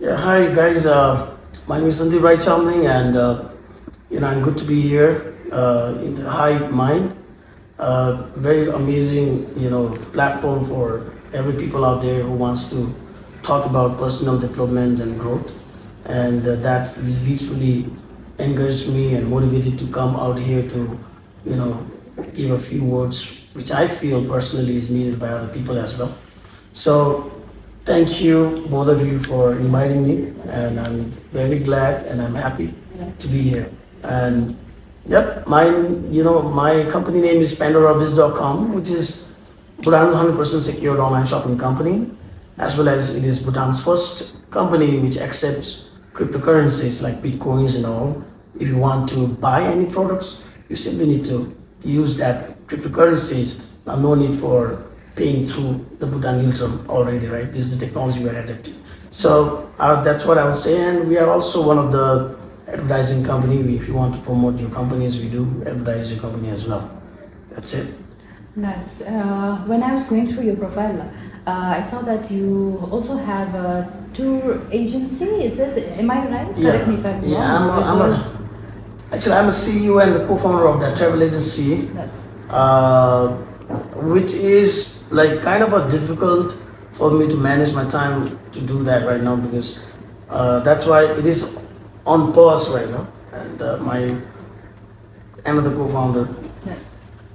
Yeah, hi guys. My name is Sandeep Rai Chamling, and I'm good to be here in the Hive Mind. Very amazing, platform for every people out there who wants to talk about personal development and growth, and that literally encouraged me and motivated to come out here to, you know, give a few words, which I feel personally is needed by other people as well. So thank you, both of you, for inviting me, and I'm very glad and I'm happy to be here. And yep, my company name is pandorabiz.com, which is Bhutan's 100% secured online shopping company, as well as it is Bhutan's first company which accepts cryptocurrencies like bitcoins and all. If you want to buy any products, you simply need to use that cryptocurrencies. Now, no need for paying through the Bhutan Intrum already, right? This is the technology we're adapting. So that's what I would say. And we are also one of the advertising company. If you want to promote your companies, we do advertise your company as well. That's it. Nice. When I was going through your profile, I saw that you also have a tour agency. Is it? Am I right? Yeah. Correct me if I'm Yeah, wrong. actually, I'm a CEO and the co-founder of that travel agency, Yes. uh, which is like kind of a difficult for me to manage my time to do that right now, because that's why it is on pause right now. And my another co-founder, Yes.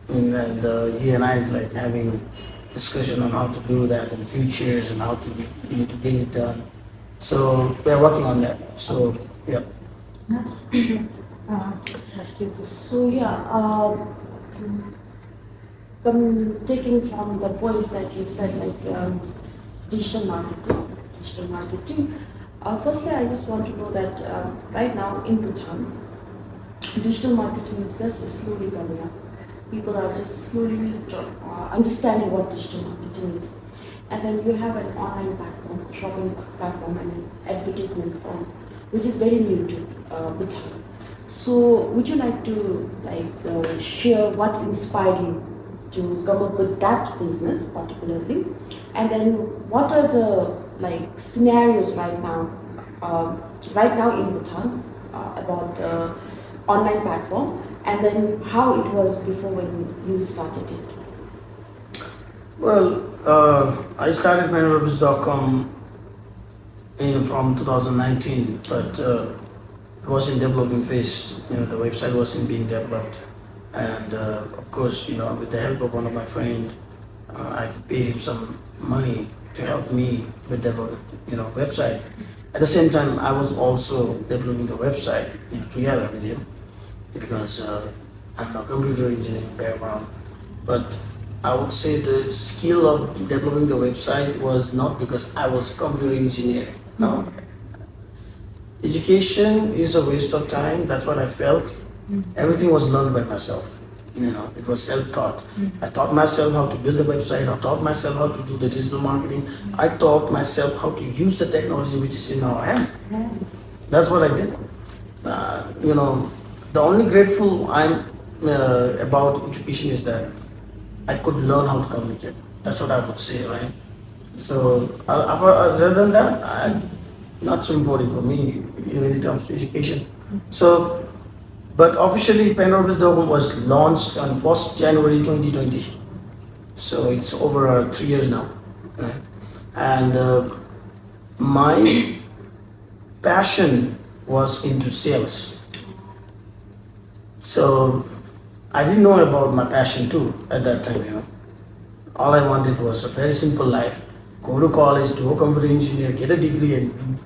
and he and I is like having discussion on how to do that in the futures and how to get it done. So we're working on that. So yeah. Nice. That's beautiful. So yeah, taking from the point that you said, like digital marketing, digital marketing. Firstly, I just want to know that right now in Bhutan, digital marketing is just slowly coming up. People are just slowly understanding what digital marketing is. And then you have an online platform, shopping platform, and an advertisement form, which is very new to Bhutan. So, would you like to share what inspired you to come up with that business particularly, and then what are the scenarios right now in Bhutan about the online platform, and then how it was before when you started it? Well, I started ManRubis.com from 2019, but it was in development phase. The website wasn't being developed, and of course, with the help of one of my friends, I paid him some money to help me with develop the website. At the same time, I was also developing the website together with him, because I'm a computer engineering background. But I would say the skill of developing the website was not because I was computer engineering. No. Education is a waste of time. That's what I felt. Everything was learned by myself. It was self-taught. I taught myself how to build a website. I taught myself how to do the digital marketing. I taught myself how to use the technology which is in our hand. That's what I did. The only grateful I'm about education is that I could learn how to communicate. That's what I would say, right? So other than that, not so important for me in terms of education. So, but officially, PanOrbis.com was launched on 1st January 2020. So it's over 3 years now, right? And my passion was into sales. So I didn't know about my passion too at that time. All I wanted was a very simple life: go to college, do a computer engineer, get a degree, and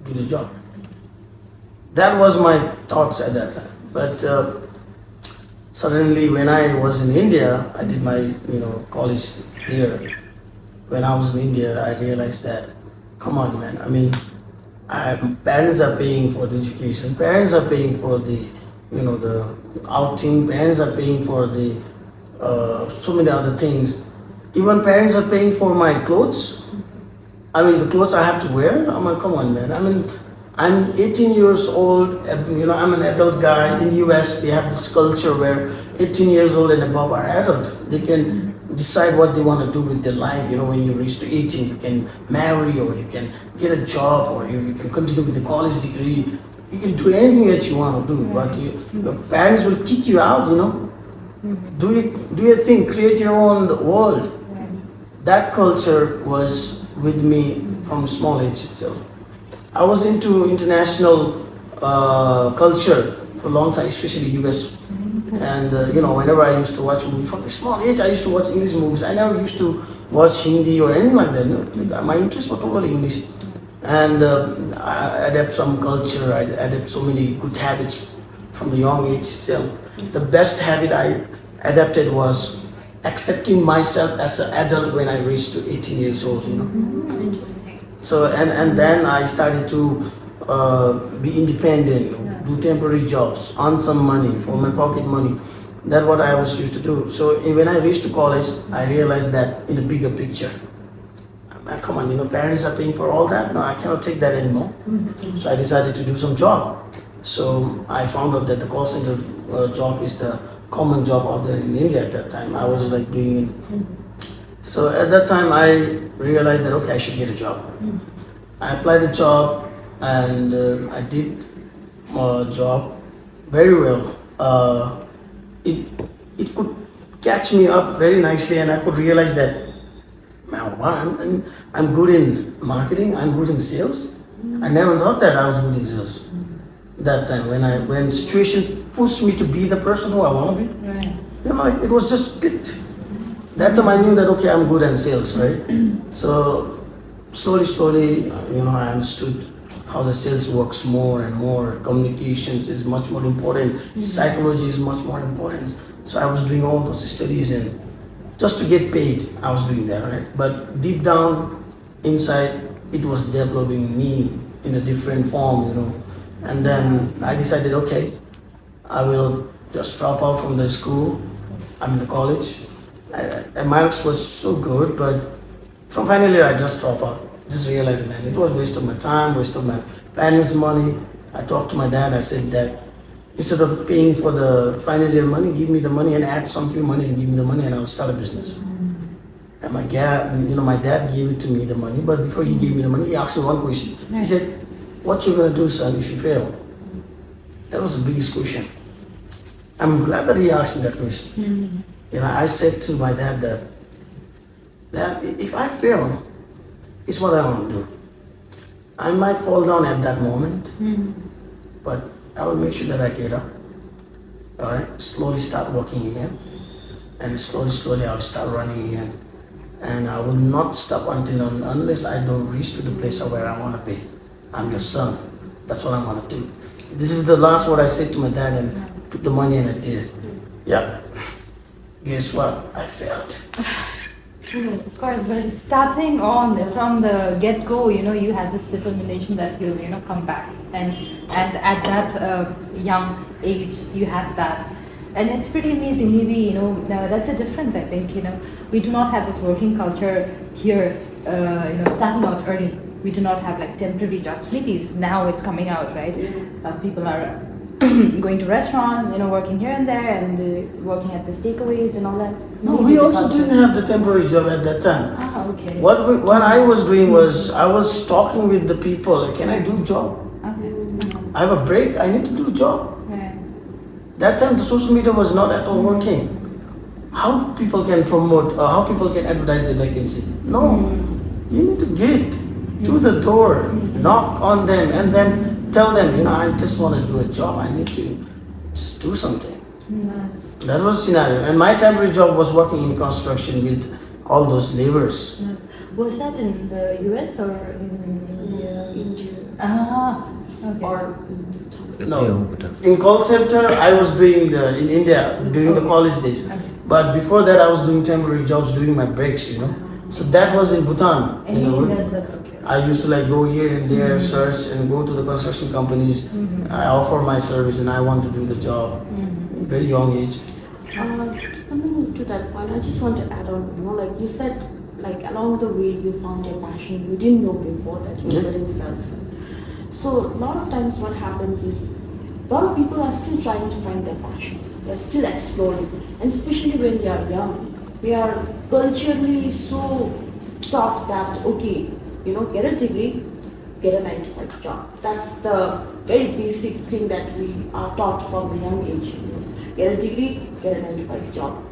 do the job. That was my thoughts at that time. But suddenly, when I was in India, I did my college there. When I was in India, I realized that, come on, man. I mean, parents are paying for the education. Parents are paying for the the outing. Parents are paying for the so many other things. Even parents are paying for my clothes. I mean, the clothes I have to wear. I'm like, come on, man. I mean, I'm 18 years old. I'm an adult guy. In US, they have this culture where 18 years old and above are adult. They can decide what they want to do with their life. You know, when you reach to 18, you can marry, or you can get a job, or you can continue with the college degree. You can do anything that you want to do, but your parents will kick you out. You know, do your thing, create your own world. That culture was with me from small age itself. I was into international culture for a long time, especially US. And you know, whenever I used to watch movies from a small age, I used to watch English movies. I never used to watch Hindi or anything like that. No? My interest was totally English, and I adapt some culture. I adapt so many good habits from the young age itself. The best habit I adapted was accepting myself as an adult when I reached to 18 years old. You know. Interesting. So and then I started to be independent, do temporary jobs, earn some money for my pocket money. That's what I was used to do. So when I reached to college, I realized that in the bigger picture, come on, you know, parents are paying for all that. No, I cannot take that anymore. So I decided to do some job. So I found out that the call center job is the common job out there in India at that time. I was like doing it. So at that time, I realized that okay, I should get a job. I applied the job, and I did a job very well. It could catch me up very nicely, and I could realize that, man, wow, I'm good in marketing. I'm good in sales. I never thought that I was good in sales. That time when situation pushed me to be the person who I want to be, Right. you know, like, it was just clicked. That time I knew that okay, I'm good in sales, right? So slowly, you know, I understood how the sales works more and more. Communications is much more important. Psychology is much more important. So I was doing all those studies, and just to get paid, I was doing that, right? But deep down inside, it was developing me in a different form, you know. And then I decided, okay, I will just drop out from the school. I'm in the college. Marks was so good, but from final year I just dropped out. Just realized, man, it was waste of my time, waste of my parents' money. I talked to my dad. I said that instead of paying for the final year money, give me the money and add some few money and give me the money, and I'll start a business. And my dad gave it to me the money, but before he gave me the money, he asked me one question. He said, "What you gonna do, son, if you fail?" That was the biggest question. I'm glad that he asked me that question. You know, I said to my dad that if I fail, it's what I want to do. I might fall down at that moment, but I will make sure that I get up. All right, slowly start walking again, and slowly I'll start running again, and I will not stop unless I don't reach to the place of where I want to be. I'm your son. That's what I want to do. This is the last word I said to my dad, and took the money and I did it. Yeah. Guess what? I failed. Of course, but starting on from the get-go, you know, you had this determination that you'll, you know, come back, and at that young age, you had that, and it's pretty amazing. Maybe, you know, that's the difference. I think, you know, we do not have this working culture here. You know, starting out early, we do not have like temporary jobs. Maybe now it's coming out, right? People are going to restaurants, you know, working here and there, and working at the takeaways and all that. No, Maybe we the also culture. didn't have the temporary job at that time. Ah, okay. What I was doing was I was talking with the people. Like, can I do job? Okay. I have a break. I need to do job. Right. That time the social media was not at all working. How people can promote or how people can advertise their vacancy? No, you need to get to the door, knock on them, and then tell them, you know, I just want to do a job. I need to just do something. Nice. That was the scenario. And my temporary job was working in construction with all those laborers. Nice. Was that in the US or in India? India Ah, okay. or No, in call center I was doing in India during the college days. Okay. But before that I was doing temporary jobs during my breaks, you know. So that was in Bhutan. And You know, does that, okay. I used to like go here and there, search and go to the construction companies. I offer my service and I want to do the job. Very young age. coming to that point, I just want to add on, you know, like you said, like along the way you found your passion. You didn't know before that you were in sales. So a lot of times what happens is a lot of people are still trying to find their passion. They're still exploring, and especially when they are young, we are culturally so taught that, okay, get a degree, get a 9 to 5 job. That's the very basic thing that we are taught from a young age. Get a degree, get a 9 to 5 job.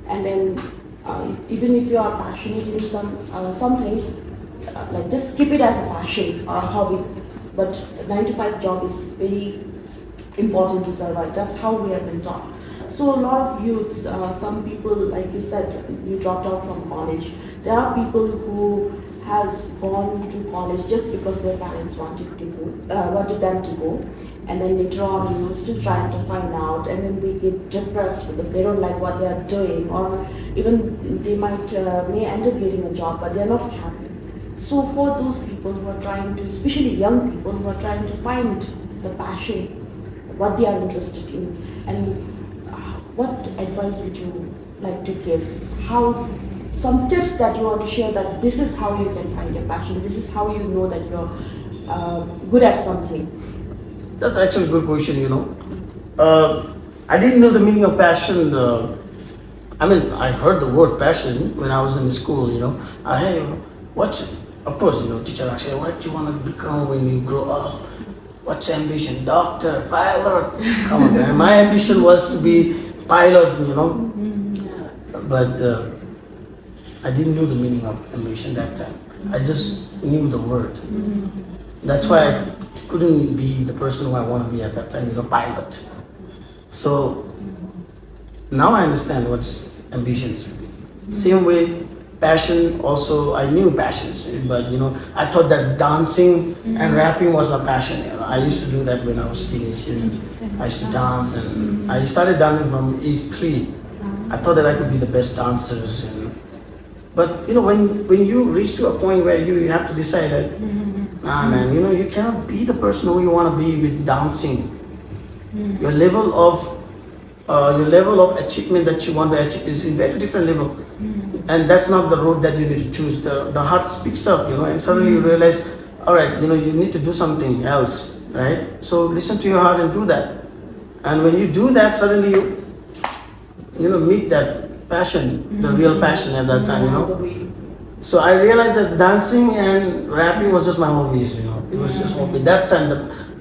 And then even if you are passionate in some things, like just keep it as a passion or a hobby. But 9 to 5 job is very important to survive. That's how we have been taught. So a lot of youths, some people, like you said, you dropped out from college. There are people who has gone to college just because their parents wanted them to go, and then later on, still trying to find out, and then they get depressed because they don't like what they are doing, or even they may end up getting a job, but they are not happy. So for those people who are trying to, especially young people who are trying to find the passion, what they are interested in, and what advice would you like to give? Some tips that you want to share, that this is how you can find your passion, this is how you know that you're good at something? That's actually a good question, I didn't know the meaning of passion. I heard the word passion when I was in school, Hey, of course, teacher asked, what do you want to become when you grow up? What's your ambition? Doctor, pilot? Come on, man. My ambition was to be pilot, but I didn't know the meaning of ambition that time. I just knew the word. That's why I couldn't be the person who I want to be at that time, pilot. So now I understand what's ambitions. Same way, passion also, I knew passions, but I thought that dancing and rapping was my passion. I used to do that when I was a teenager. I used to dance, and I started dancing from age 3. I thought that I could be the best dancers. But when you reach to a point where you have to decide that, nah man, you cannot be the person who you want to be with dancing. Your level of achievement that you want to achieve is a very different level. And that's not the road that you need to choose. The heart speaks up, and suddenly you realize, all right, you need to do something else, right? So listen to your heart and do that. And when you do that, suddenly you meet that passion, the real passion at that time, So I realized that dancing and rapping was just my hobbies, It was just hobby. That time,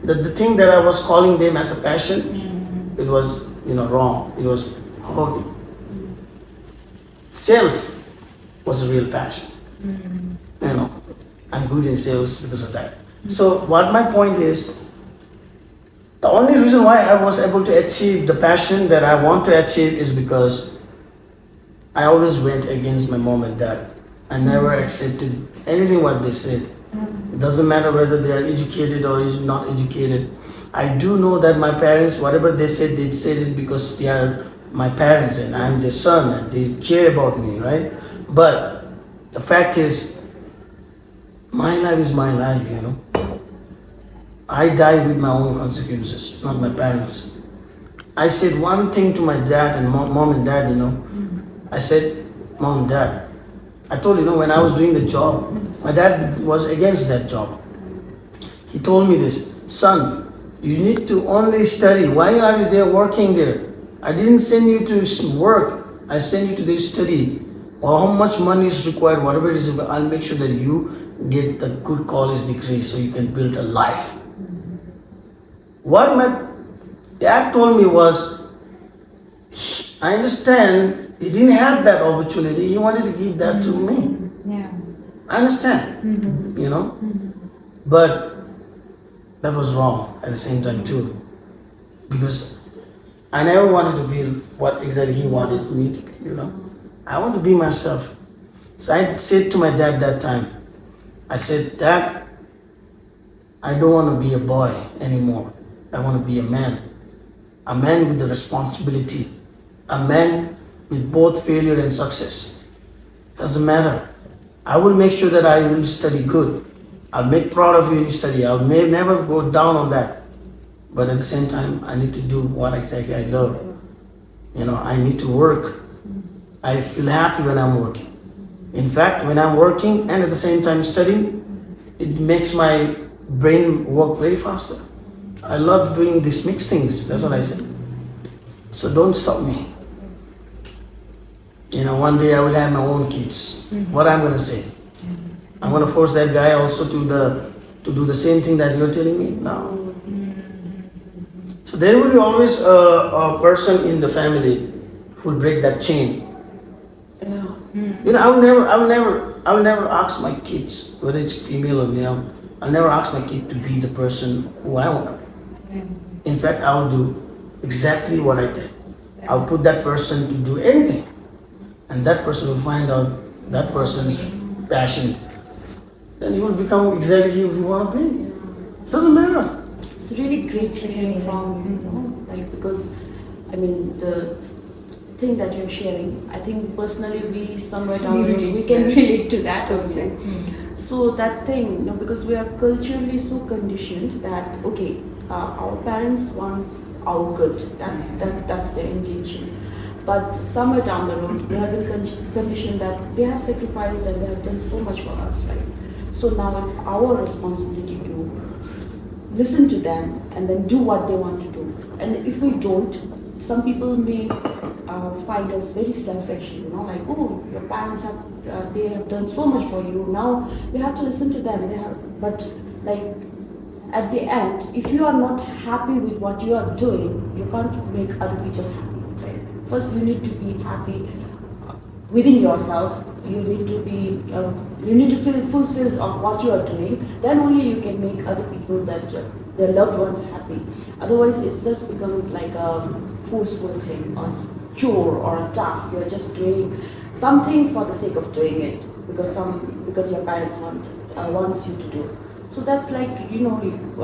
the thing that I was calling them as a passion, it was, wrong. It was hobby. Sales was a real passion. I'm good in sales because of that. So what my point is, the only reason why I was able to achieve the passion that I want to achieve is because I always went against my mom and dad. I never accepted anything what they said. It doesn't matter whether they are educated or is not educated. I do know that my parents, whatever they said it because they are my parents and I'm their son and they care about me, right? But the fact is, my life is my life, I die with my own consequences, not my parents. I said one thing to my dad and mom and dad, I said, Mom and Dad, I told when I was doing the job, my dad was against that job. He told me this, son, you need to only study. Why are you there working there? I didn't send you to work. I sent you to the study. Or how much money is required, whatever it is, I'll make sure that you get the good college degree so you can build a life. What my dad told me was, I understand he didn't have that opportunity. He wanted to give that to me. Yeah. I understand, but that was wrong at the same time too, because I never wanted to be what exactly he wanted me to be, I want to be myself. So I said to my dad that time, I said, Dad, I don't want to be a boy anymore. I want to be a man with the responsibility, a man with both failure and success. Doesn't matter. I will make sure that I will study good. I'll make proud of you in your study. I may never go down on that. But at the same time, I need to do what exactly I love. I need to work. I feel happy when I'm working. In fact, when I'm working and at the same time studying, it makes my brain work very faster. I love doing these mixed things. That's what I said. So don't stop me. You know, one day I will have my own kids. What I'm gonna say? I'm gonna force that guy also to do the same thing that you're telling me now. So there will be always a person in the family who will break that chain. Yeah. You know, I will never ask my kids whether it's female or male. I'll never ask my kid to be the person who I want to be. In fact, I'll do exactly what I did. I'll put that person to do anything, and that person will find out that person's passion. Then he will become exactly who he want to be. Doesn't matter. It's really great hearing from you, like because, I mean, the thing that you're sharing, I think personally we somewhere down the road we can relate to that also. So that thing, because we are culturally so conditioned that okay, our parents want our good. That's their intention. But somewhere down the road, we have been conditioned that they have sacrificed and they have done so much for us, right? So now it's our responsibility to listen to them and then do what they want to do. And if we don't, some people may find us very selfish, like, oh, your parents have, they have done so much for you, now you have to listen to them. But like, at the end, if you are not happy with what you are doing, you can't make other people happy, right? First, you need to be happy within yourself. You need to be, you need to feel fulfilled of what you are doing. Then only you can make other people that their loved ones happy. Otherwise, it just becomes like a forceful thing, or chore, or a task. You are just doing something for the sake of doing it because your parents wants you to do. So that's like hearing.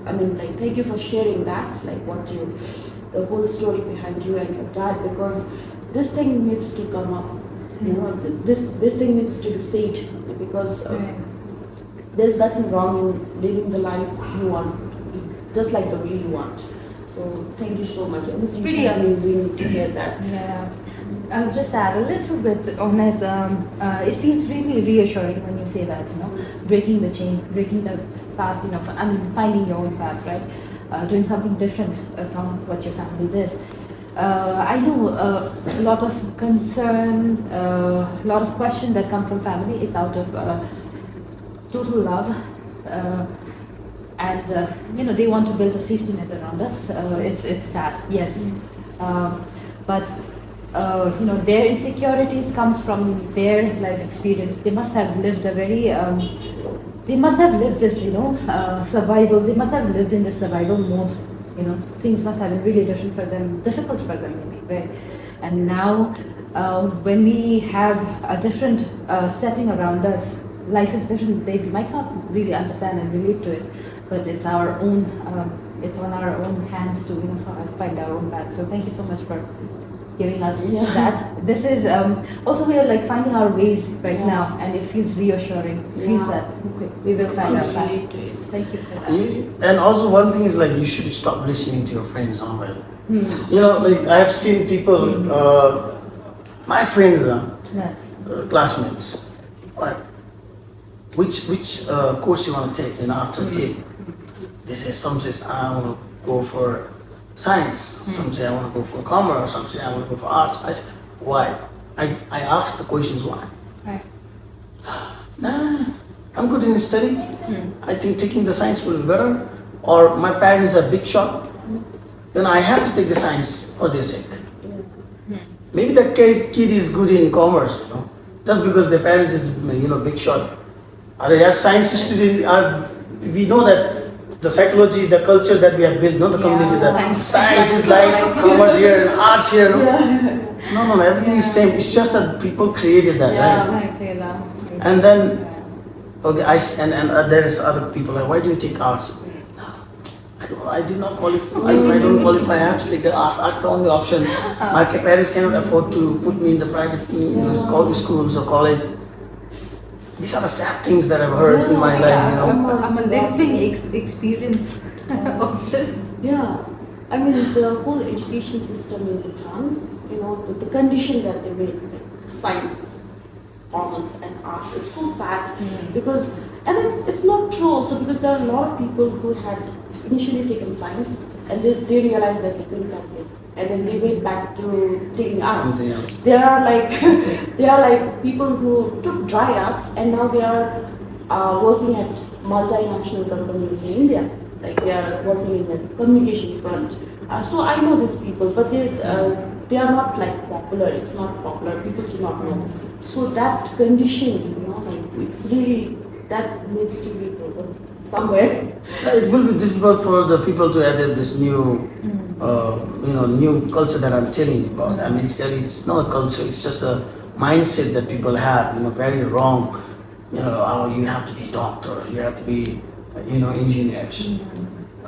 I mean, like, thank you for sharing that. Like the whole story behind you and your dad, because this thing needs to come up. This thing needs to be said, because there's nothing wrong in living the life you want, just like the way you want. So thank you so much, and it's pretty amazing to hear that. Yeah, I'll just add a little bit on it. It feels really reassuring when you say that, breaking the chain, breaking that path, finding your own path, right? Doing something different from what your family did. I know a lot of concern, a lot of questions that come from family. It's out of total love, and they want to build a safety net around us. It's that, yes, but their insecurities comes from their life experience. They must have lived a very they must have lived this survival. They must have lived in this survival mode. Things must have been really difficult for them maybe, right? And now when we have a different setting around us, life is different. They might not really understand and relate to it, but it's our own, it's on our own hands to find our own path. So thank you so much for giving us that. This is also, we are like finding our ways right now, and it feels reassuring. It feels that okay, we will find our path. Thank you for that. And also one thing is, like, you should stop listening to your friends on like I've seen people, my friends, Yes. classmates, right? Which course you want to take? After tape, they say, some says I want to go for science, some say I want to go for commerce, some say I want to go for arts. I say, why? I ask the questions why. Right. Nah, I'm good in study. I think taking the science will be better. Or my parents are big shot, then I have to take the science for their sake. Maybe that kid is good in commerce, just because their parents is big shot. Are science student? We know that the psychology, the culture that we have built, not the community, that science is like commerce here and arts here. No, everything is same. It's just that people created that, right? Exactly that. And then, okay, and there's other people like, why do you take arts? I did not qualify. If I don't qualify, I have to take the arts. Arts the only option. My parents cannot afford to put me in the private schools or college. These are the sad things that I've heard in my life. I'm a living experience of this. Yeah, I mean, the whole education system in Bhutan, the condition that they made, like science, commerce, and arts, it's so sad and it's not true also, because there are a lot of people who had initially taken science and they realized that they couldn't complete it, and then they went back to taking arts. Something else. There are like there are like people who took dry arts and now they are working at multinational companies in India. Like they are working in the communication front. So I know these people, but they are not like popular. It's not popular. People do not know. So that condition, like it's really that needs to be broken somewhere. It will be difficult for the people to adapt this new, new culture that I'm telling you about. I mean, it's not a culture. It's just a mindset that people have. Very wrong. Oh, you have to be doctor. You have to be, engineers.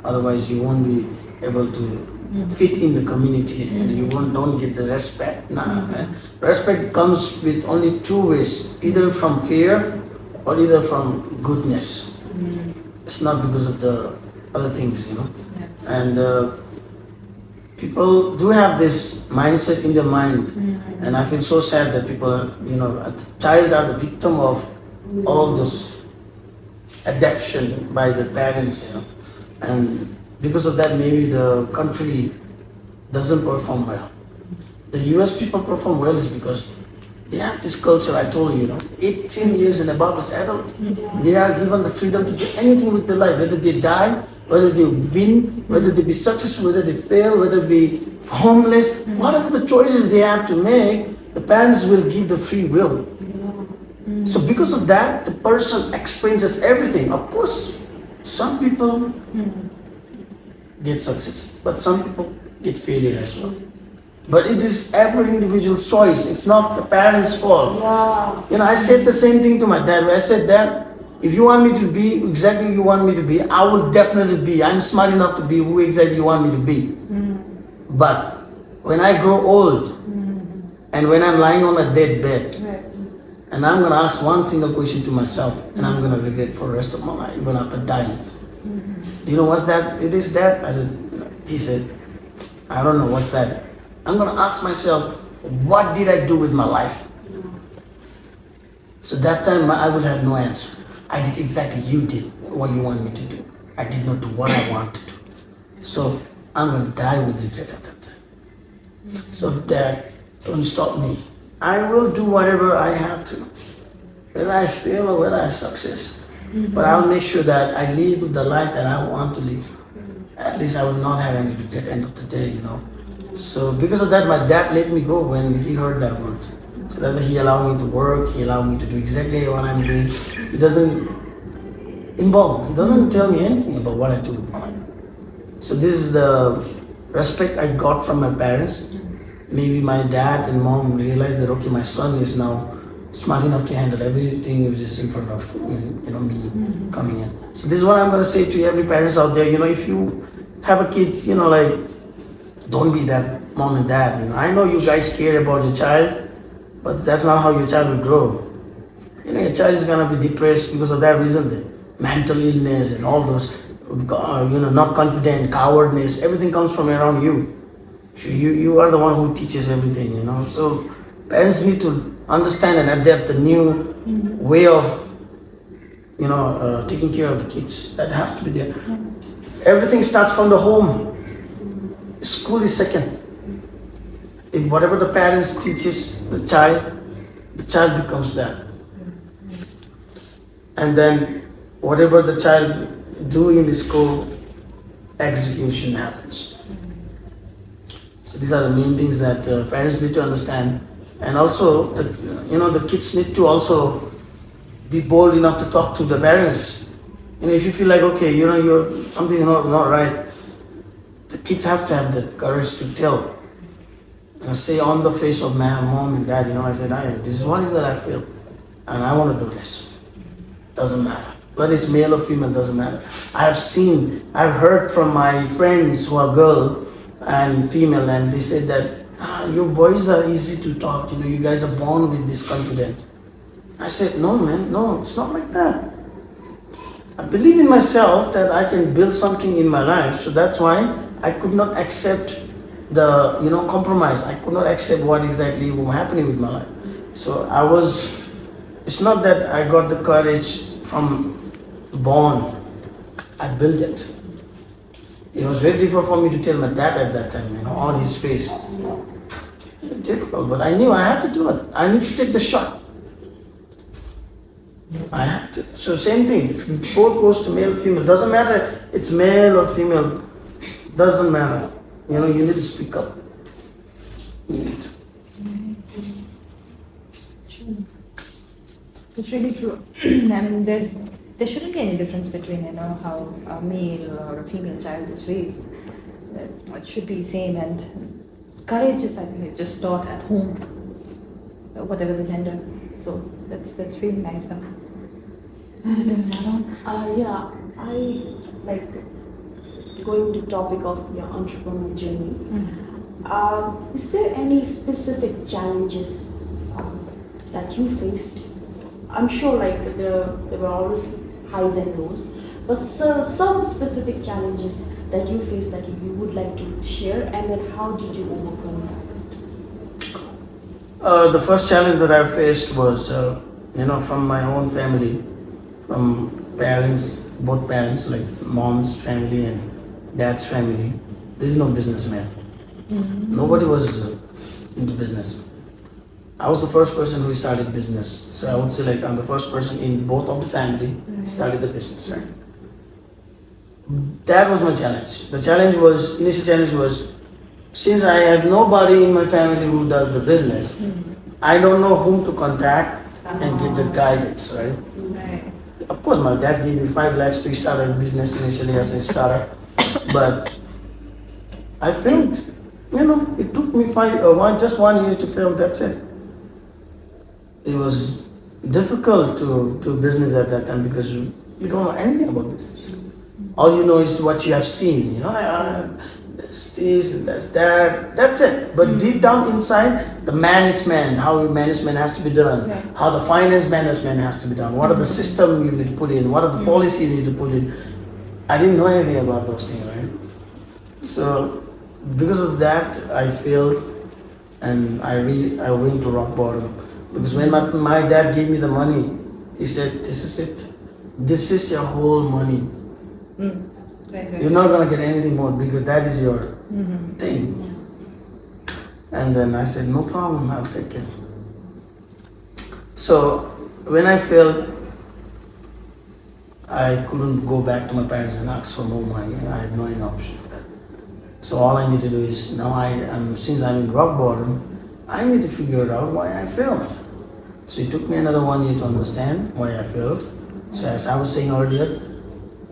Otherwise, you won't be able to fit in the community, and you don't get the respect. Nah, man. Respect comes with only two ways: either from fear or either from goodness. It's not because of the other things, Yes. And people do have this mindset in their mind, and I feel so sad that people, a child are the victim of all those adaptation by the parents, and because of that, maybe the country doesn't perform well. The US people perform well is because they have this culture. I told you, 18 years and above is adult. They are given the freedom to do anything with their life, whether they die, whether they win, whether they be successful, whether they fail, whether they be homeless, whatever the choices they have to make, the parents will give the free will. So because of that, the person experiences everything. Of course, some people get success, but some people get failure as well. But it is every individual's choice. It's not the parents' fault. Yeah. I said the same thing to my dad. I said, Dad, if you want me to be exactly who you want me to be, I will definitely be. I'm smart enough to be who exactly you want me to be. But when I grow old, and when I'm lying on a dead bed, and I'm gonna ask one single question to myself, and I'm gonna regret for the rest of my life, even after dying. Do you know what's that? It is that. I said, he said, I don't know what's that. I'm gonna ask myself, what did I do with my life? So that time I will have no answer. I did exactly you did what you want me to do. I did not do what I want to do. So I'm gonna die with regret at that time. So Dad, don't stop me. I will do whatever I have to, whether I fail or whether I success. But I'll make sure that I live the life that I want to live. At least I will not have any regret at the end of the day, So because of that, my dad let me go when he heard that word. So that he allowed me to work, he allowed me to do exactly what I'm doing. He doesn't involve, he doesn't tell me anything about what I do with my life. So this is the respect I got from my parents. Maybe my dad and mom realized that, okay, my son is now smart enough to handle everything which is in front of me coming in. So this is what I'm going to say to every parents out there. If you have a kid, don't be that mom and dad. I know you guys care about your child, but that's not how your child will grow. Your child is going to be depressed because of that reason. The mental illness and all those, not confident, cowardness, everything comes from around you. You are the one who teaches everything, So parents need to understand and adapt the new way of, taking care of the kids. That has to be there. Everything starts from the home. School is second. If whatever the parents teaches the child becomes that. And then whatever the child do in the school, execution happens. So these are the main things that parents need to understand, and also the kids need to also be bold enough to talk to the parents. If you feel like okay, you're something not right, the kids has to have the courage to tell and say on the face of my mom and dad, I said, this is what is that I feel, and I want to do this. Doesn't matter whether it's male or female. Doesn't matter. I've heard from my friends who are girl and female, and they said that your boys are easy to talk, you guys are born with this confidence. I said, no man, no, it's not like that. I believe in myself that I can build something in my life, so that's why I could not accept the compromise. I could not accept what exactly was happening with my life. So it's not that I got the courage from born, I built it. It was very difficult for me to tell my dad at that time, on his face. Difficult, but I knew I had to do it. I need to take the shot. I have to. So same thing. If both goes to male, female, doesn't matter. It's male or female, doesn't matter. You need to speak up. You need to. True. It's really true. I mean, there shouldn't be any difference between how a male or a female child is raised. It should be same, and courage is, I think, just taught at home, whatever the gender. So that's really nice. Yeah, I like going to topic of your entrepreneurial journey. Is there any specific challenges that you faced? I'm sure like there were always highs and lows, but some specific challenges that you faced that you would like to share, and then how did you overcome that? The first challenge that I faced was, from my own family, from parents, both parents, like mom's family and dad's family. There's no businessman. Nobody was into business. I was the first person who started business. So I would say like I'm the first person in both of the family started the business, right? That was my challenge. The initial challenge was, since I have nobody in my family who does the business, I don't know whom to contact and get the guidance, right? Right. Of course, my dad gave me 5 lakhs to start a business initially as a startup, but I failed. It took me just 1 year to fail. That's it. It was difficult to do business at that time because you don't know anything about business. All you know is what you have seen. There's this and there's that. That's it. But deep down inside, the management, how management has to be done, how the finance management has to be done, what are the systems you need to put in, what are the policies you need to put in. I didn't know anything about those things, right? So because of that, I failed, and I went to rock bottom. Because when my dad gave me the money, he said, "This is it. This is your whole money. Right. You're not gonna get anything more because that is your thing." And then I said, "No problem, I'll take it." So when I failed, I couldn't go back to my parents and ask for more money. I had no any option for that. So all I need to do is now since I'm in rock bottom, I need to figure out why I failed. So it took me another 1 year to understand why I failed. So as I was saying earlier,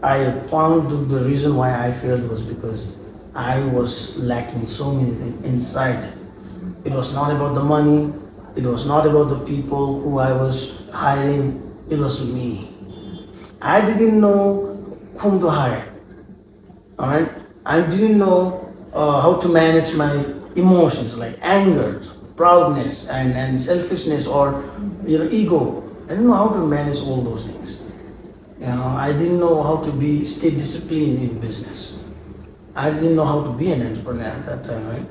I found the reason why I failed was because I was lacking so many things inside. It was not about the money. It was not about the people who I was hiring. It was me. I didn't know whom to hire. All right. I didn't know how to manage my emotions like anger, proudness, and selfishness, or ego. I didn't know how to manage all those things. I didn't know how to stay disciplined in business. I didn't know how to be an entrepreneur at that time, right?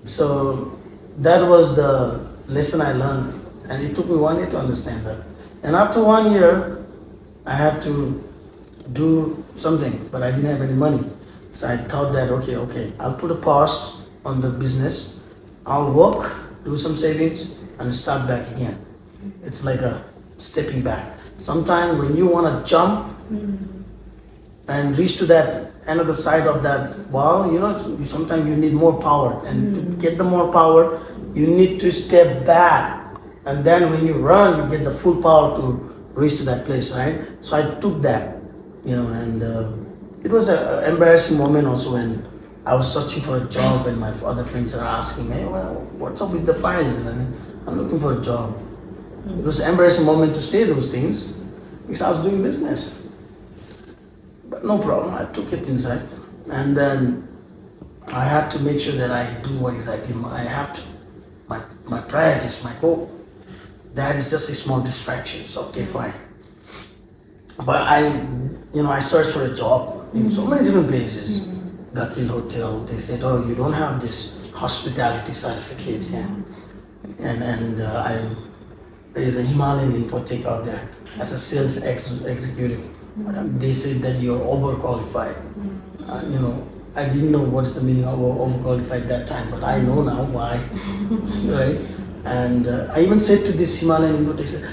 So that was the lesson I learned, and it took me 1 year to understand that. And after 1 year, I had to do something, but I didn't have any money. So I thought that, okay, I'll put a pause on the business. I'll work, do some savings, and start back again. It's like a stepping back. Sometimes when you want to jump and reach to that another side of that wall, sometimes you need more power. And to get the more power, you need to step back. And then when you run, you get the full power to reach to that place, right? So I took that, and it was an embarrassing moment also when I was searching for a job and my other friends are asking me, well, what's up with the files? And I'm looking for a job. It was an embarrassing moment to say those things because I was doing business. But no problem, I took it inside. And then I had to make sure that I do what exactly I have to. My priorities, my goal. That is just a small distraction, so okay, fine. But I searched for a job in so many different places. Gakil Hotel, they said, "Oh, you don't have this hospitality certificate here." And there is a Himalayan Infotech out there as a sales executive. They said that you're overqualified. I didn't know what's the meaning of overqualified at that time, but I know now why, right? And I even said to this Himalayan infotech,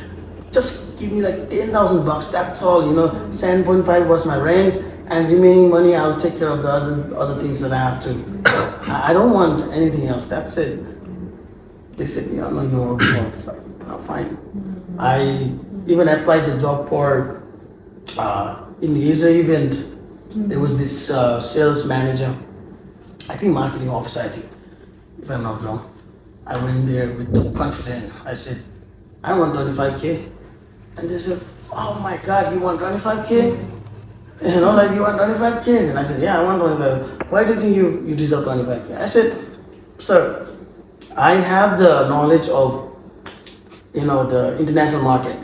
just give me like 10,000 bucks. That's all. 7.5 was my rent, and remaining money I'll take care of the other things that I have to. I don't want anything else. That's it. They said, yeah, no, you're overqualified. Fine. I even applied the job for in his event. There was this sales manager, I think marketing officer, I think, if I'm not wrong. I went there with the confidence. I said, I want 25K. And they said, oh my God, you want 25K? Like you want 25K? And I said, yeah, I want 25. Why do you think you deserve 25K? I said, sir, I have the knowledge of, the international market.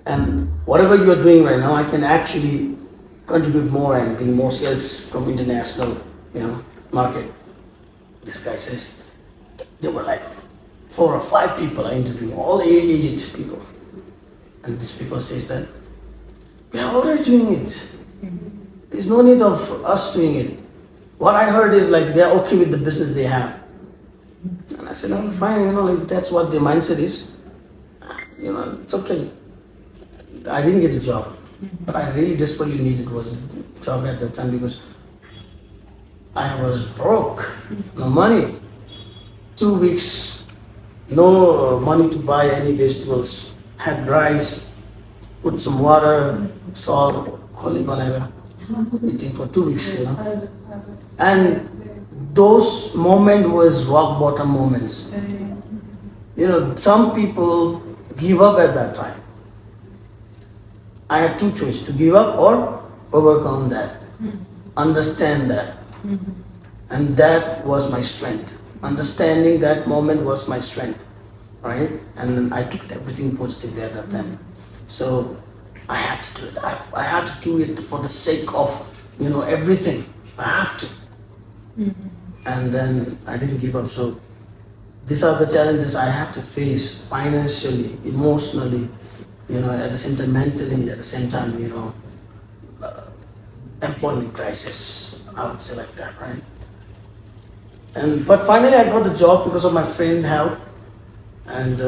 And whatever you're doing right now, I can actually contribute more and bring more sales from international, market. This guy says, there were like 4 or 5 people I interviewed, all aged people. And these people says that, we are already doing it. There's no need of us doing it. What I heard is like, they're okay with the business they have. And I said, no, fine, if that's what their mindset is, it's okay. I didn't get the job, but I really desperately needed was a job at that time because I was broke, no money. 2 weeks, no money to buy any vegetables. Had rice, put some water, salt, kholi banaera, eating for 2 weeks, And those moments was rock bottom moments. Some people give up at that time. I had 2 choices, to give up or overcome that, understand that. And that was my strength. Understanding that moment was my strength, right? And I took everything positively at that time. So I had to do it. I had to do it for the sake of, everything. I have to. And then I didn't give up. So these are the challenges I had to face financially, emotionally, at the same time mentally, at the same time, employment crisis, I would say like that, right? But finally I got the job because of my friend help, and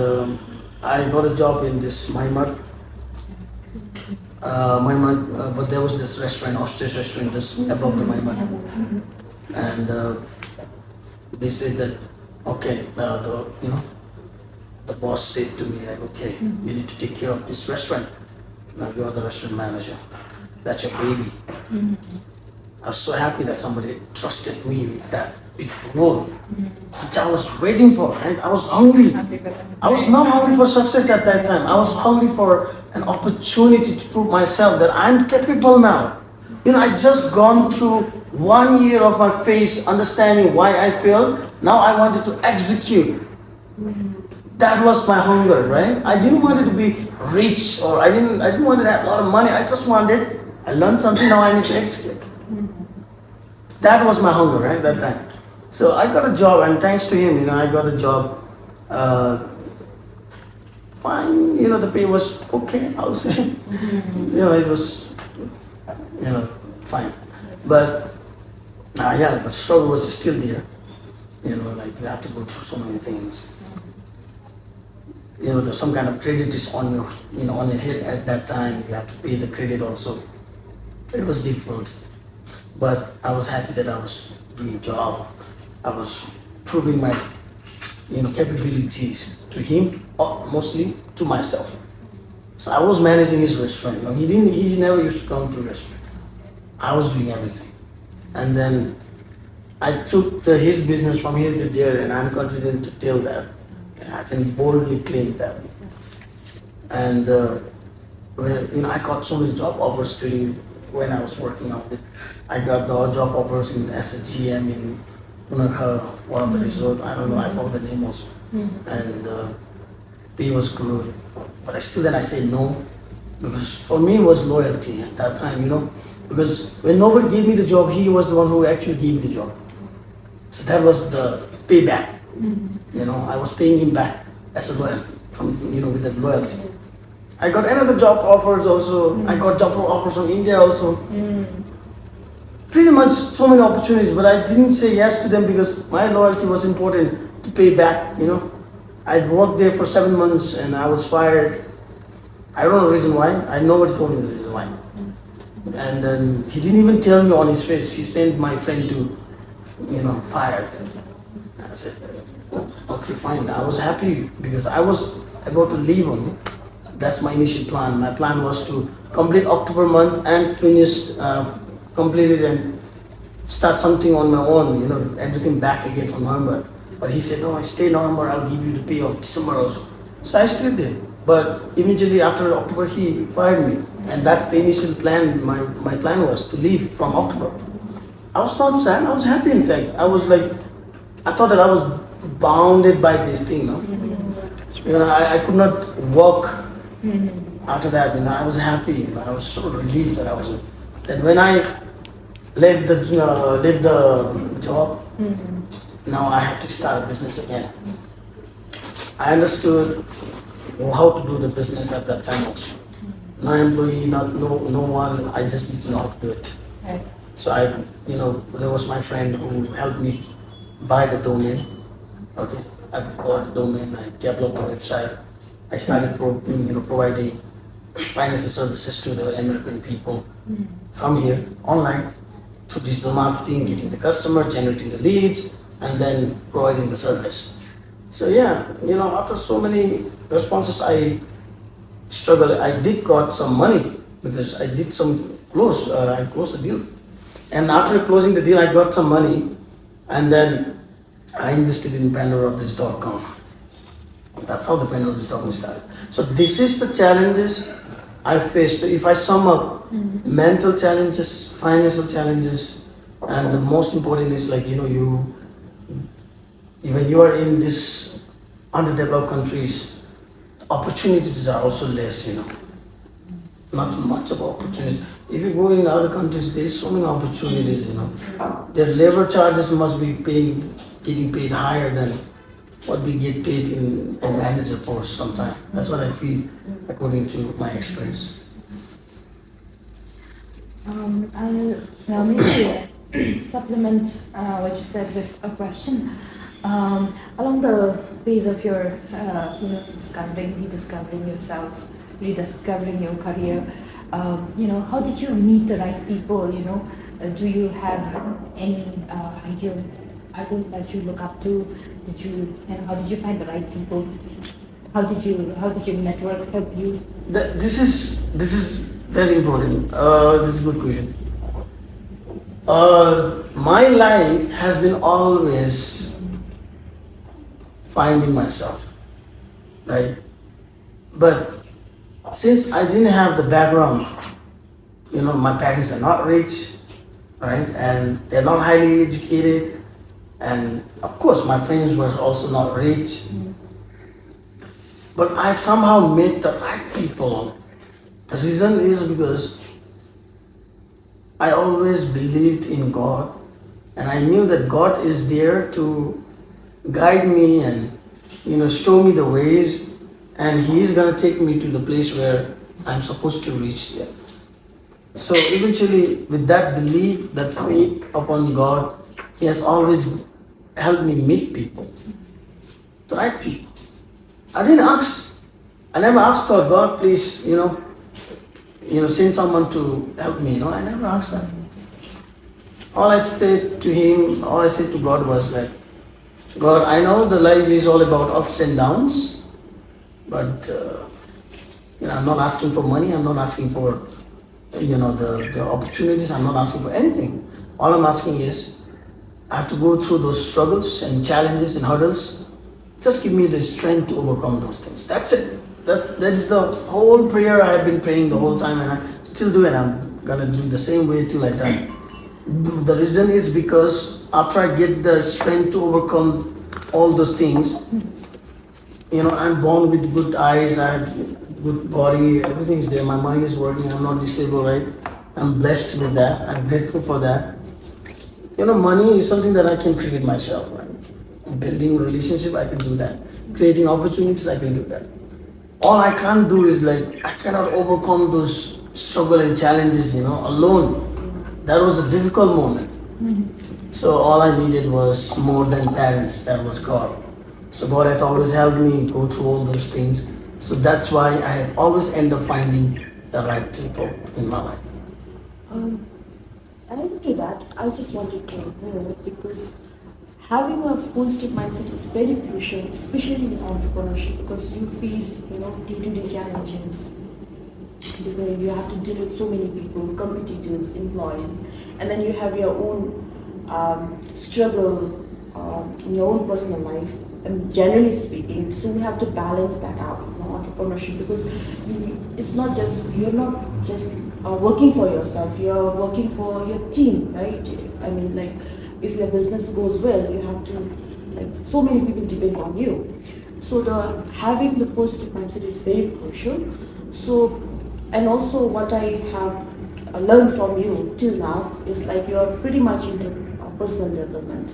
I got a job in this Myanmar, but there was this restaurant, upstairs restaurant just above the Myanmar, and they said that, okay, the boss said to me like, okay, you need to take care of this restaurant. Now you're the restaurant manager. That's your baby. I was so happy that somebody trusted me with that big role, which I was waiting for. Right? I was hungry. I was not hungry for success at that time. I was hungry for an opportunity to prove myself that I'm capable now. I just gone through 1 year of my face understanding why I failed. Now I wanted to execute. That was my hunger, right? I didn't want it to be rich, or I didn't want to have a lot of money. I just wanted, I learned something, now I need to execute. That was my hunger, right, that time. So I got a job, and thanks to him, I got a job. Fine, the pay was okay, I would say. It was, fine. But, but struggle was still there. Like you have to go through so many things. There's some kind of credit is on your, on your head at that time. You have to pay the credit also. It was difficult, but I was happy that I was doing a job. I was proving my, capabilities to him, or mostly to myself. So I was managing his restaurant. He never used to come to the restaurant. I was doing everything, and then I took his business from here to there, and I'm confident to tell that. I can boldly claim that. And I got so many job offers during when I was working out there. I got the job offers as a GM in Punakha, one of the resort. I don't know, I forgot the name also. And pay was good, but then I said no, because for me it was loyalty at that time, because when nobody gave me the job, he was the one who actually gave me the job. So that was the payback. I was paying him back as a loyalty, with that loyalty. I got another job offers also. I got job offers from India also. pretty much so many opportunities, but I didn't say yes to them because my loyalty was important to pay back, you know. I'd worked there for 7 months and I was fired. I don't know the reason why. Nobody told me the reason why. And then he didn't even tell me on his face. He sent my friend to, fired. I said, okay, fine. I was happy because I was about to leave only. That's my initial plan. My plan was to complete October month and complete it and start something on my own, everything back again from November. But he said, no, stay November, I'll give you the pay of December also. So I stayed there. But eventually after October, he fired me. And that's the initial plan. My plan was to leave from October. I was not sad, I was happy in fact. I thought that I was bounded by this thing, no? I could not walk after that, I was happy, I was so relieved that I was. Then when I left the job, now I have to start a business again. I understood how to do the business at that time also. No employee, no one, I just need to know how to do it. Right. So there was my friend who helped me buy the domain. Okay, I bought the domain, I developed the website. I started providing financial services to the American people from here online through digital marketing, getting the customer, generating the leads, and then providing the service. So yeah, after so many responses, I struggled. I did got some money because I did some I closed the deal. And after closing the deal, I got some money, and then I invested in PandoraBiz.com. That's how the PandoraBiz.com started. So this is the challenges I faced. If I sum up, mental challenges, financial challenges, and the most important is when you are in these underdeveloped countries, opportunities are also less, not much of opportunities. If you go in other countries, there's so many opportunities, Their labor charges must be getting paid higher than what we get paid in a manager post sometimes. That's what I feel according to my experience. I'll now maybe supplement what you said with a question. Along the phase of your rediscovering yourself, rediscovering your career, how did you meet the right people? Do you have any ideal that you look up to? How did you find the right people? How did your network help you? This is very important. This is a good question. My life has been always finding myself, right? But since I didn't have the background, my parents are not rich, right? And they're not highly educated. And of course, my friends were also not rich. But I somehow met the right people. The reason is because I always believed in God, and I knew that God is there to guide me and show me the ways, and He's gonna take me to the place where I'm supposed to reach there. So eventually, with that belief, that faith upon God, He has always helped me meet people, the right people. I didn't ask. I never asked God, please, send someone to help me. I never asked that. All I said to God was that, God, I know the life is all about ups and downs, but I'm not asking for money. I'm not asking for the opportunities. I'm not asking for anything. All I'm asking is I have to go through those struggles and challenges and hurdles. Just give me the strength to overcome those things. That's it. That is the whole prayer I have been praying the whole time, and I still do, and I'm gonna do the same way till I die. The reason is because after I get the strength to overcome all those things, I'm born with good eyes, I have good body, everything's there, my mind is working, I'm not disabled, right? I'm blessed with that, I'm grateful for that. Money is something that I can create myself, right? Building a relationship, I can do that. Creating opportunities, I can do that. All I can't do is I cannot overcome those struggle and challenges, alone. that was a difficult moment. So all I needed was more than parents, that was God. So God has always helped me go through all those things. So that's why I have always ended up finding the right people in my life. Adding to that, I just wanted to know, because having a positive mindset is very crucial, especially in entrepreneurship, because you face, day-to-day challenges. Because you have to deal with so many people, competitors, employees, and then you have your own struggle in your own personal life, and generally speaking, so we have to balance that out in entrepreneurship, because you're not just working for yourself, you're working for your team, right? I mean, like, if your business goes well, you have to, like, so many people depend on you. So having the positive mindset is very crucial. So, and also what I have learned from you till now is like you're pretty much into personal development.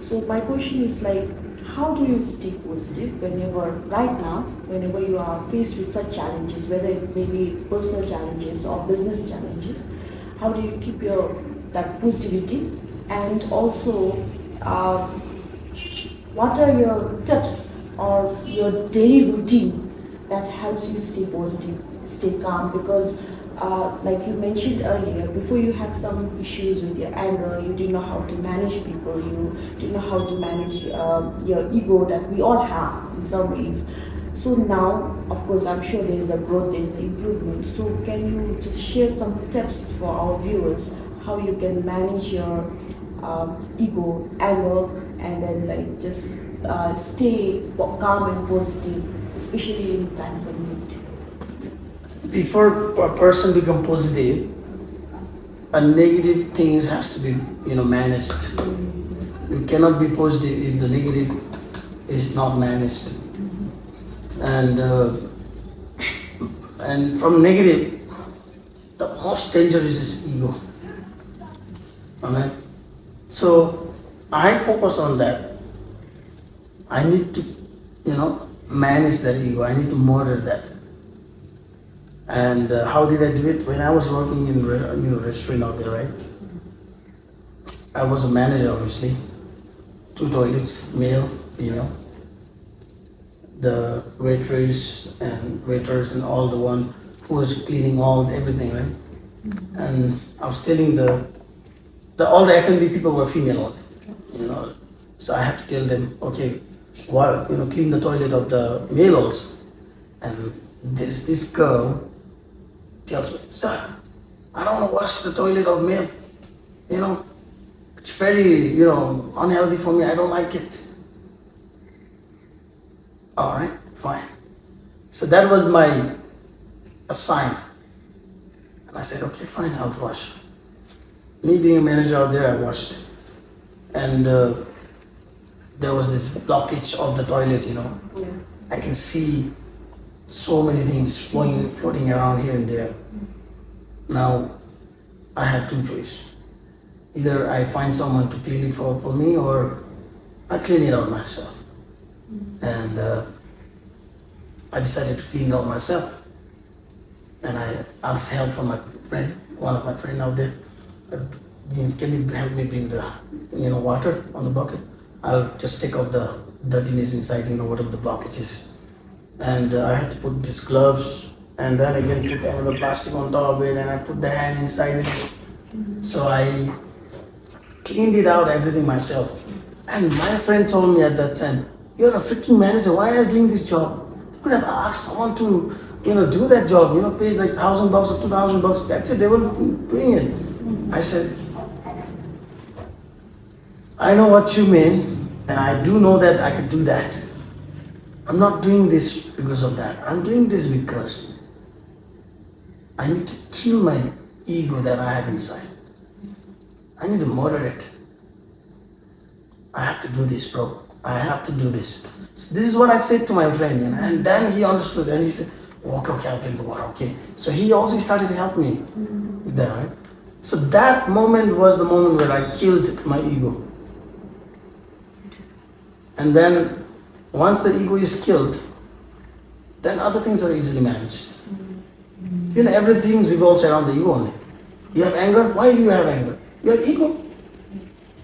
So my question is like, how do you stay positive whenever you are faced with such challenges, whether it may be personal challenges or business challenges? How do you keep that positivity? And also, what are your tips or your daily routine that helps you stay positive, stay calm? Because like you mentioned earlier, before you had some issues with your anger, you didn't know how to manage people, you didn't know how to manage your ego that we all have in some ways. So now, of course, I'm sure there is a growth, there is an improvement. So can you just share some tips for our viewers, how you can manage your ego, anger, and then like just stay calm and positive, especially in times of need? Before a person become positive, a negative things has to be managed. You cannot be positive if the negative is not managed. And from negative, the most dangerous is ego. Alright? So I focus on that. I need to manage that ego. I need to murder that. And how did I do it? When I was working in restaurant out there, right? I was a manager, obviously. 2 toilets, male, female. The waitress and waiters and all the one who was cleaning everything, right? And I was telling all the F&B people were female only, So I had to tell them, okay, clean the toilet of the male also. And there's this girl tells me, sir, I don't want to wash the toilet of male. It's very, unhealthy for me. I don't like it. All right, fine. So that was a sign. And I said, okay, fine, I'll wash. Me being a manager out there, I washed. And there was this blockage of the toilet, Yeah. I can see so many things floating around here and there. Now, I had 2 choices. Either I find someone to clean it for me, or I clean it out myself. And I decided to clean it out myself. And I asked help from my friend, one of my friends out there. Can you help me bring the water on the bucket? I'll just take out the dirtiness inside, whatever the blockage is. And I had to put these gloves, and then again put another plastic on top of it, and I put the hand inside it. So I cleaned it out, everything myself. And my friend told me at that time, you're a freaking manager, why are you doing this job? You could have asked someone to do that job, pay like $1,000 or $2,000. That's it, they were doing it. I said, I know what you mean, and I do know that I can do that. I'm not doing this because of that. I'm doing this because I need to kill my ego that I have inside. I need to murder it. I have to do this, bro. I have to do this. So this is what I said to my friend, and then he understood, and he said, okay, I'll bring the water, okay. So he also started to help me with that, right? So that moment was the moment where I killed my ego. And then once the ego is killed, then other things are easily managed. Everything revolves around the ego only. You have anger. Why do you have anger? You have ego.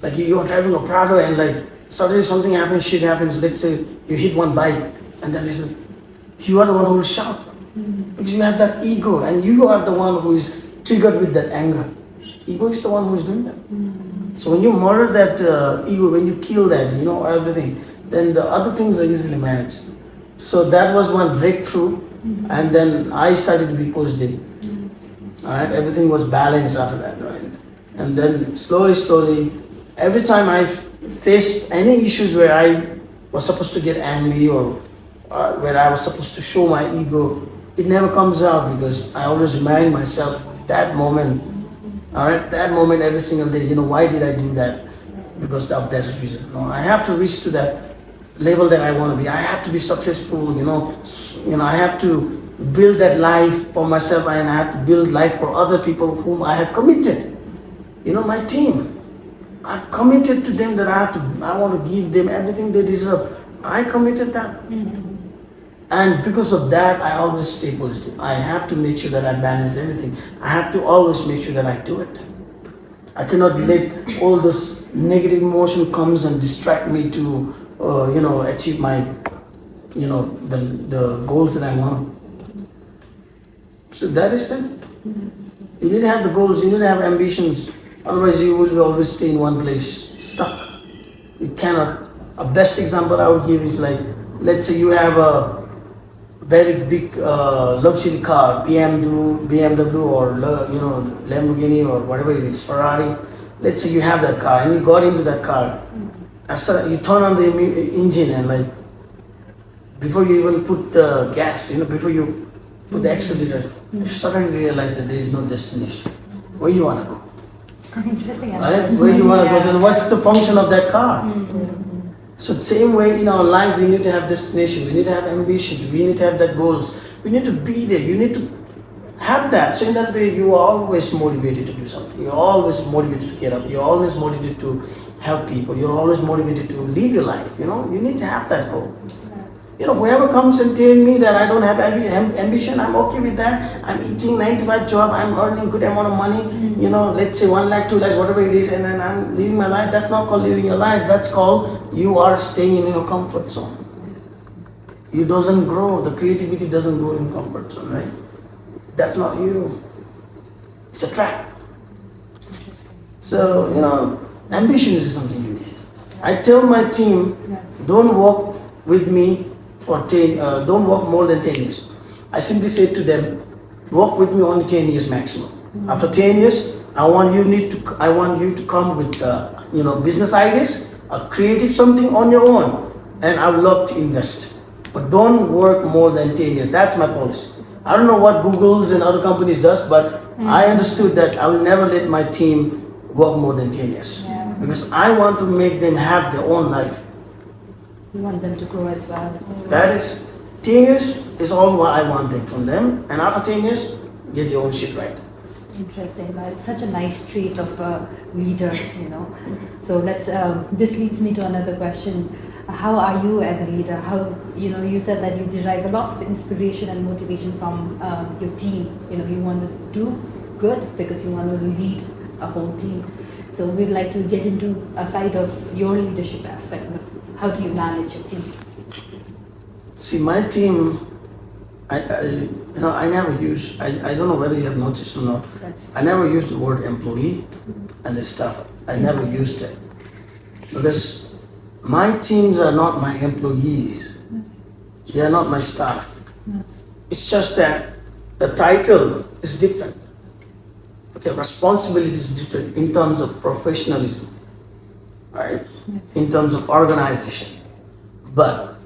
Like you are driving a Prado and like suddenly something happens, shit happens. Let's say you hit one bike and then you are the one who will shout because you have that ego and you are the one who is triggered with that anger. Ego is the one who is doing that. So when you murder that ego, when you kill that, everything, then the other things are easily managed. So that was one breakthrough, and then I started to be positive. All right, everything was balanced after that, right? And then slowly, every time I faced any issues where I was supposed to get angry or where I was supposed to show my ego, it never comes out because I always remind myself that moment. All right, that moment every single day. Why did I do that? Because of that reason. I have to reach to that level that I want to be. I have to be successful. I have to build that life for myself, and I have to build life for other people whom I have committed. My team. I've committed to them that I want to give them everything they deserve. I committed that. And because of that, I always stay positive. I have to make sure that I balance everything. I have to always make sure that I do it. I cannot let all those negative emotion comes and distract me to, achieve my, the goals that I want. So that is it. You need to have the goals. You need to have ambitions. Otherwise, you will always stay in one place, stuck. You cannot. A best example I would give is like, let's say you have a very big luxury car, BMW or Lamborghini or whatever it is, Ferrari. Let's say you have that car and you got into that car. And you turn on the engine and like before you even put the gas, before you put the accelerator, you suddenly realize that there is no destination. Where you want to go? Interesting. Right? Where you want to go? Then what's the function of that car? So the same way in our life, we need to have destination, we need to have ambitions, we need to have that goals, we need to be there, you need to have that. So in that way, you are always motivated to do something, you're always motivated to get up, you're always motivated to help people, you're always motivated to live your life, you need to have that goal. Whoever comes and tell me that I don't have ambition, I'm okay with that. I'm eating 9 to 5 job, I'm earning good amount of money, let's say 1 lakh, 2 lakhs, whatever it is, and then I'm living my life. That's not called living your life. That's called you are staying in your comfort zone. You doesn't grow, the creativity doesn't grow in comfort zone, right? That's not you. It's a trap. So, ambition is something you need. I tell my team, don't work with me don't work more than 10 years. I simply say to them, work with me only 10 years maximum. After 10 years, I want you to come with business ideas, a creative something on your own, and I would love to invest. But don't work more than 10 years. That's my policy. I don't know what Google's and other companies does, but I understood that I will never let my team work more than 10 years. Because I want to make them have their own life. You want them to grow as well. That is, 10 years is all what I want them from them. And after 10 years, get your own shit right. Interesting. It's such a nice trait of a leader, So this leads me to another question. How are you as a leader? How, you said that you derive a lot of inspiration and motivation from your team. You want to do good because you want to lead a whole team. So we'd like to get into a side of your leadership aspect. How do you manage your team? See, my team, I never use, I don't know whether you have noticed or not, I never use the word employee and this stuff. I never used it. Because my teams are not my employees. They are not my staff. It's just that the title is different. Okay, responsibility is different in terms of professionalism, right? In terms of organization. But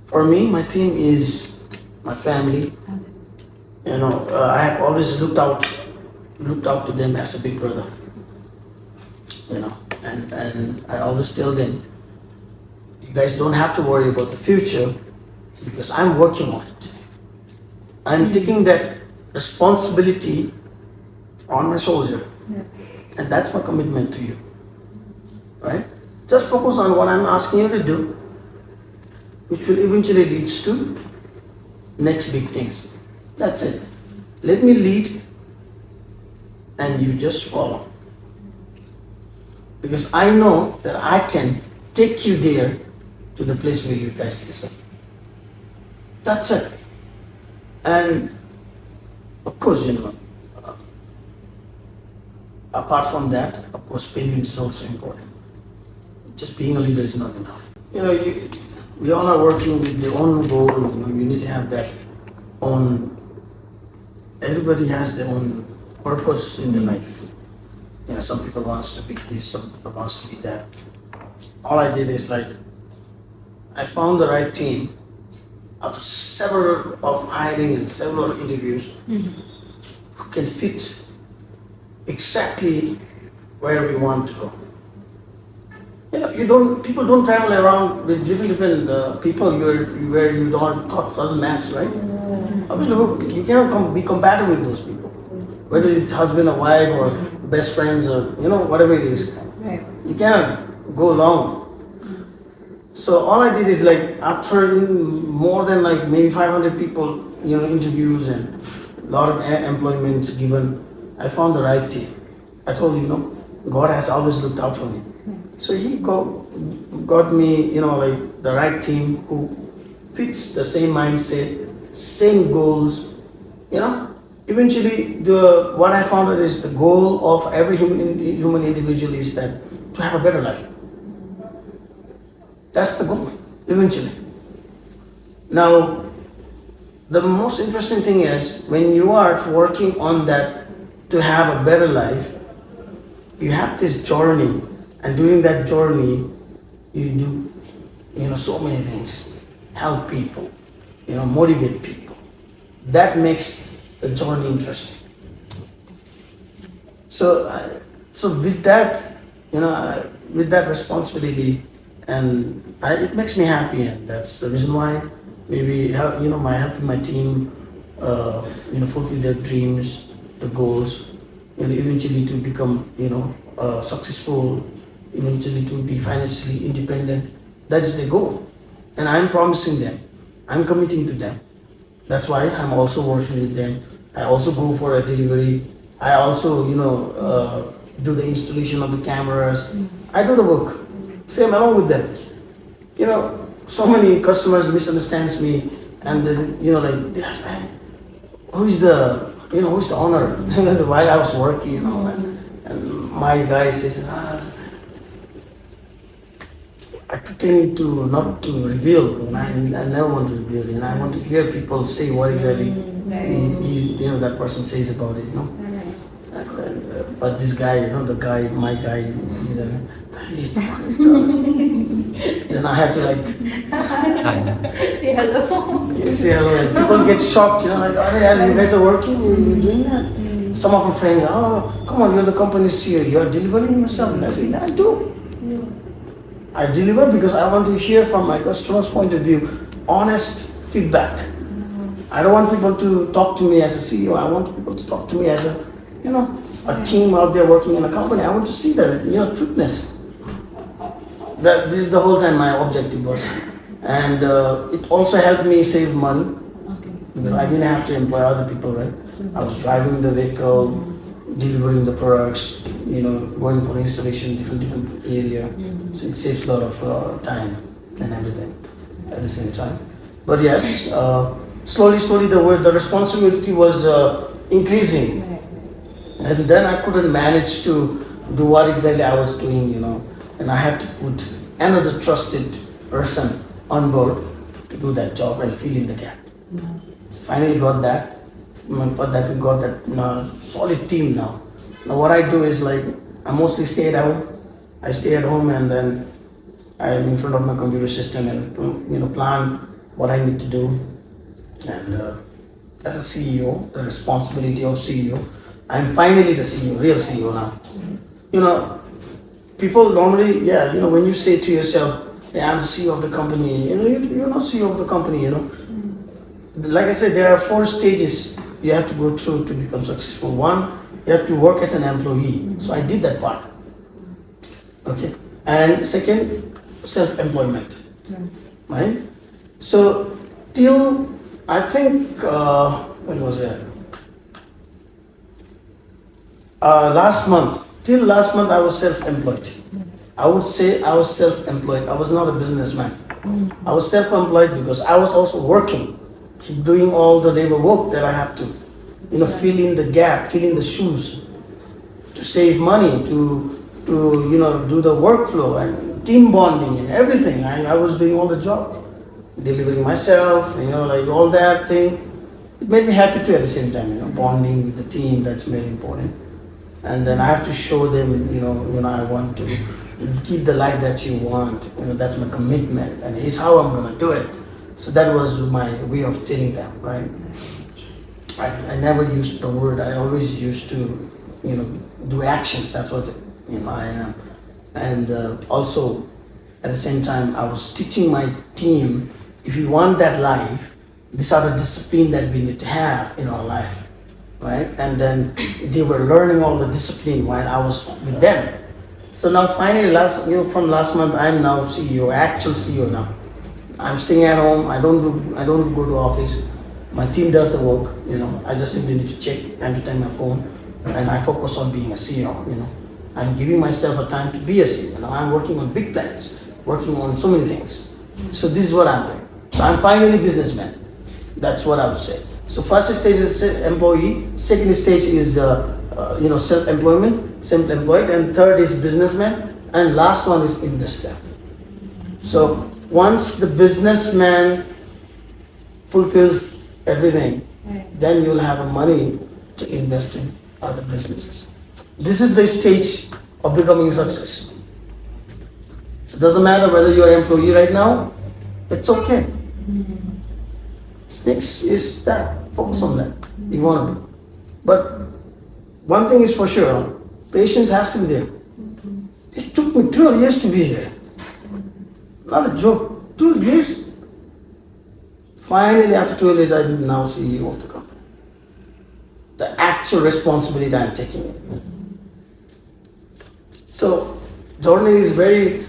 for me, my team is my family. I have always looked out to them as a big brother. And I always tell them, you guys don't have to worry about the future because I'm working on it. I'm taking that responsibility on my shoulder. And that's my commitment to you. Right? Just focus on what I'm asking you to do, which will eventually lead to next big things. That's it. Let me lead and you just follow. Because I know that I can take you there to the place where you guys deserve. That's it. And of course, apart from that, of course, payment is also important. Just being a leader is not enough. We all are working with their own goal. You need to have that own. Everybody has their own purpose in their life. Some people wants to be this, some people wants to be that. All I did is I found the right team after several of hiring and several interviews who can fit exactly where we want to go. People don't travel around with different people where you don't thought doesn't match, right? Obviously, you cannot be compatible with those people, whether it's husband or wife or best friends or whatever it is. Right. You cannot go along. So all I did is after more than maybe 500 people, interviews and a lot of employment given, I found the right team. I told God has always looked out for me. So He got me, the right team who fits the same mindset, same goals. Eventually, what I found is the goal of every human individual is that to have a better life. That's the goal, eventually. Now, the most interesting thing is when you are working on that to have a better life, you have this journey, and during that journey, you do, so many things. Help people, motivate people. That makes the journey interesting. So with that, with that responsibility, and it makes me happy, and that's the reason why maybe helping my team, fulfill their dreams, the goals, eventually to become successful, eventually to be financially independent. That is the goal, and I'm promising them, I'm committing to them. That's why I'm also working with them. I also go for a delivery. I also do the installation of the cameras. I do the work. Same along with them. So many customers misunderstands me, and they ask, who's the owner? While I was working, and my guy says, I pretend to not to reveal, and I never want to reveal, and I want to hear people say what exactly that person says about it, but this guy, my guy, he's the one. Then I have to Say hello. say hello, and people get shocked, oh, you guys are working, you're doing that. Some of my friends, oh, come on, you're the company CEO, you're delivering yourself. And I say, yeah, I do. I deliver because I want to hear from my customer's point of view, honest feedback. I don't want people to talk to me as a CEO. I want people to talk to me as a team out there working in a company. I want to see the truthness. This is the whole time my objective was, and it also helped me save money because I didn't have to employ other people. Right? I was driving the vehicle, delivering the products, going for installation in different area. So it saves a lot of time and everything at the same time. But yes, slowly the responsibility was increasing, and then I couldn't manage to do what exactly I was doing, and I had to put another trusted person on board to do that job and fill in the gap. So finally got that. For that, we got that solid team now. Now what I do is I mostly stay at home. I stay at home, and then I'm in front of my computer system and plan what I need to do. And as a CEO, the responsibility of CEO, I'm finally the CEO, real CEO now. People normally, when you say to yourself, hey, I'm the CEO of the company, you're not CEO of the company, Like I said, there are 4 stages you have to go through to become successful. One, you have to work as an employee. So I did that part. Okay. And second, self-employment. Right? So till I think when was that? Till last month, I was self-employed. I would say I was self-employed. I was not a businessman. I was self-employed because I was also working, doing all the labor work that I have to, fill in the gap, fill in the shoes, to save money, to do the workflow and team bonding and everything. I was doing all the job, delivering myself, like all that thing. It made me happy too at the same time, bonding with the team, that's very important. And then I have to show them, I want to give the life that you want, that's my commitment, and it's how I'm gonna do it. So that was my way of telling them, right? I never used the word, I always used to, do actions, that's what, I am. And also, at the same time, I was teaching my team, if you want that life, these are the discipline that we need to have in our life. Right? And then they were learning all the discipline while I was with them. So now finally, from last month, I'm now CEO, actual CEO now. I'm staying at home. I don't go to office. My team does the work. I just simply need to check time to time my phone, and I focus on being a CEO. I'm giving myself a time to be a CEO. I'm working on big plans, working on so many things. So this is what I'm doing. So I'm finally a businessman. That's what I would say. So first stage is employee, second stage is self-employed, and third is businessman, and last one is investor. So once the businessman fulfills everything, then you'll have money to invest in other businesses. This is the stage of becoming a success. It doesn't matter whether you're an employee right now, it's okay. Next is that. Focus on that. You want to be. But one thing is for sure, patience has to be there. It took me 12 years to be here. Not a joke. 12 years. Finally, after 12 years, I'm now CEO of the company. The actual responsibility I'm taking it. So, journey is very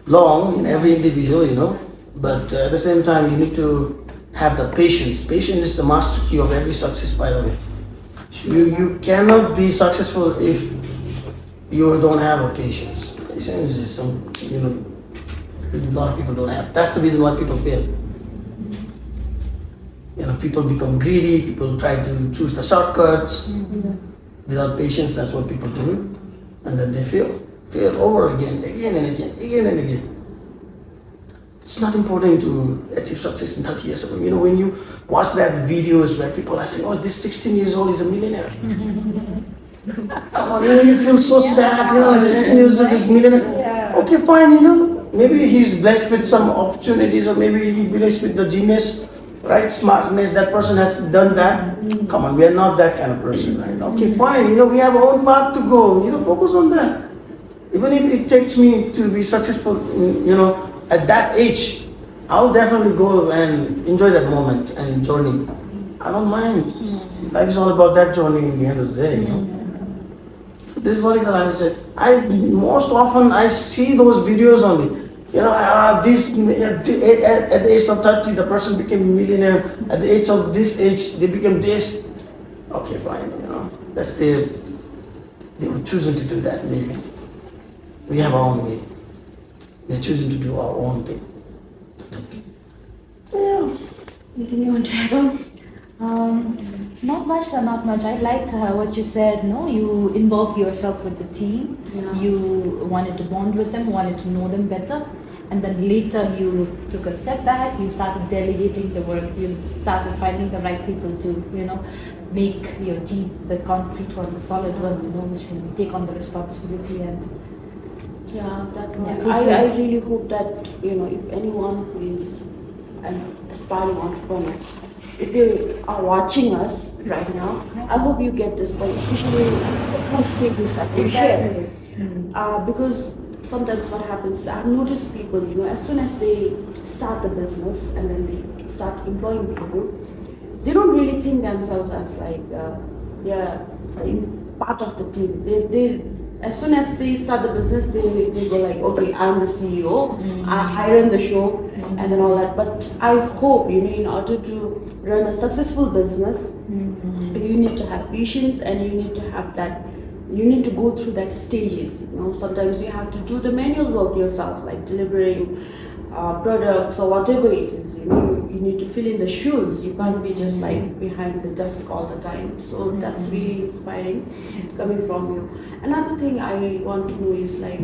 long in every individual, but at the same time, you need to have the patience. Patience is the master key of every success, by the way. You cannot be successful if you don't have a patience. Patience is a lot of people don't have. That's the reason why people fail. People become greedy, people try to choose the shortcuts. Without patience, that's what people do. And then they fail over again and again. It's not important to achieve success in 30 years ago. When you watch that videos where people are saying, oh, this 16 years old is a millionaire. Come on, you feel so sad, like 16 years old is a millionaire. Okay, fine, maybe he's blessed with some opportunities, or maybe he's blessed with the genius, right? Smartness, that person has done that. Come on, we are not that kind of person, right? Okay, fine, we have our own path to go, focus on that. Even if it takes me to be successful, at that age, I'll definitely go and enjoy that moment and journey. I don't mind. Life is all about that journey in the end of the day. So this is what I would say. Most often I see those videos only. At the age of 30, the person became a millionaire. At the age of this age, they became this. Okay, fine. That's they were choosing to do that. Maybe we have our own way. We're choosing to do our own thing. Yeah. Anything you want to add on? Not much. I liked what you said. No, you involved yourself with the team. Yeah. You wanted to bond with them, wanted to know them better, and then later you took a step back. You started delegating the work. You started finding the right people to, make your team the concrete one, the solid one, which can take on the responsibility and. Yeah, that one. Yeah, I really hope that, if anyone who is an aspiring entrepreneur, if they are watching us right now, I hope you get this point, especially first stages that we share. Because sometimes what happens, I've noticed people, as soon as they start the business and then they start employing people, they don't really think themselves as like they're part of the team. They as soon as they start the business, they go like, okay, I'm the CEO, I run the show, and then all that. But I hope, in order to run a successful business, you need to have patience and you need to have that you need to go through that stages. Sometimes you have to do the manual work yourself, like delivering products or whatever it is. You need to fill in the shoes. You can't be just like behind the desk all the time. So that's really inspiring coming from you. Another thing I want to know is like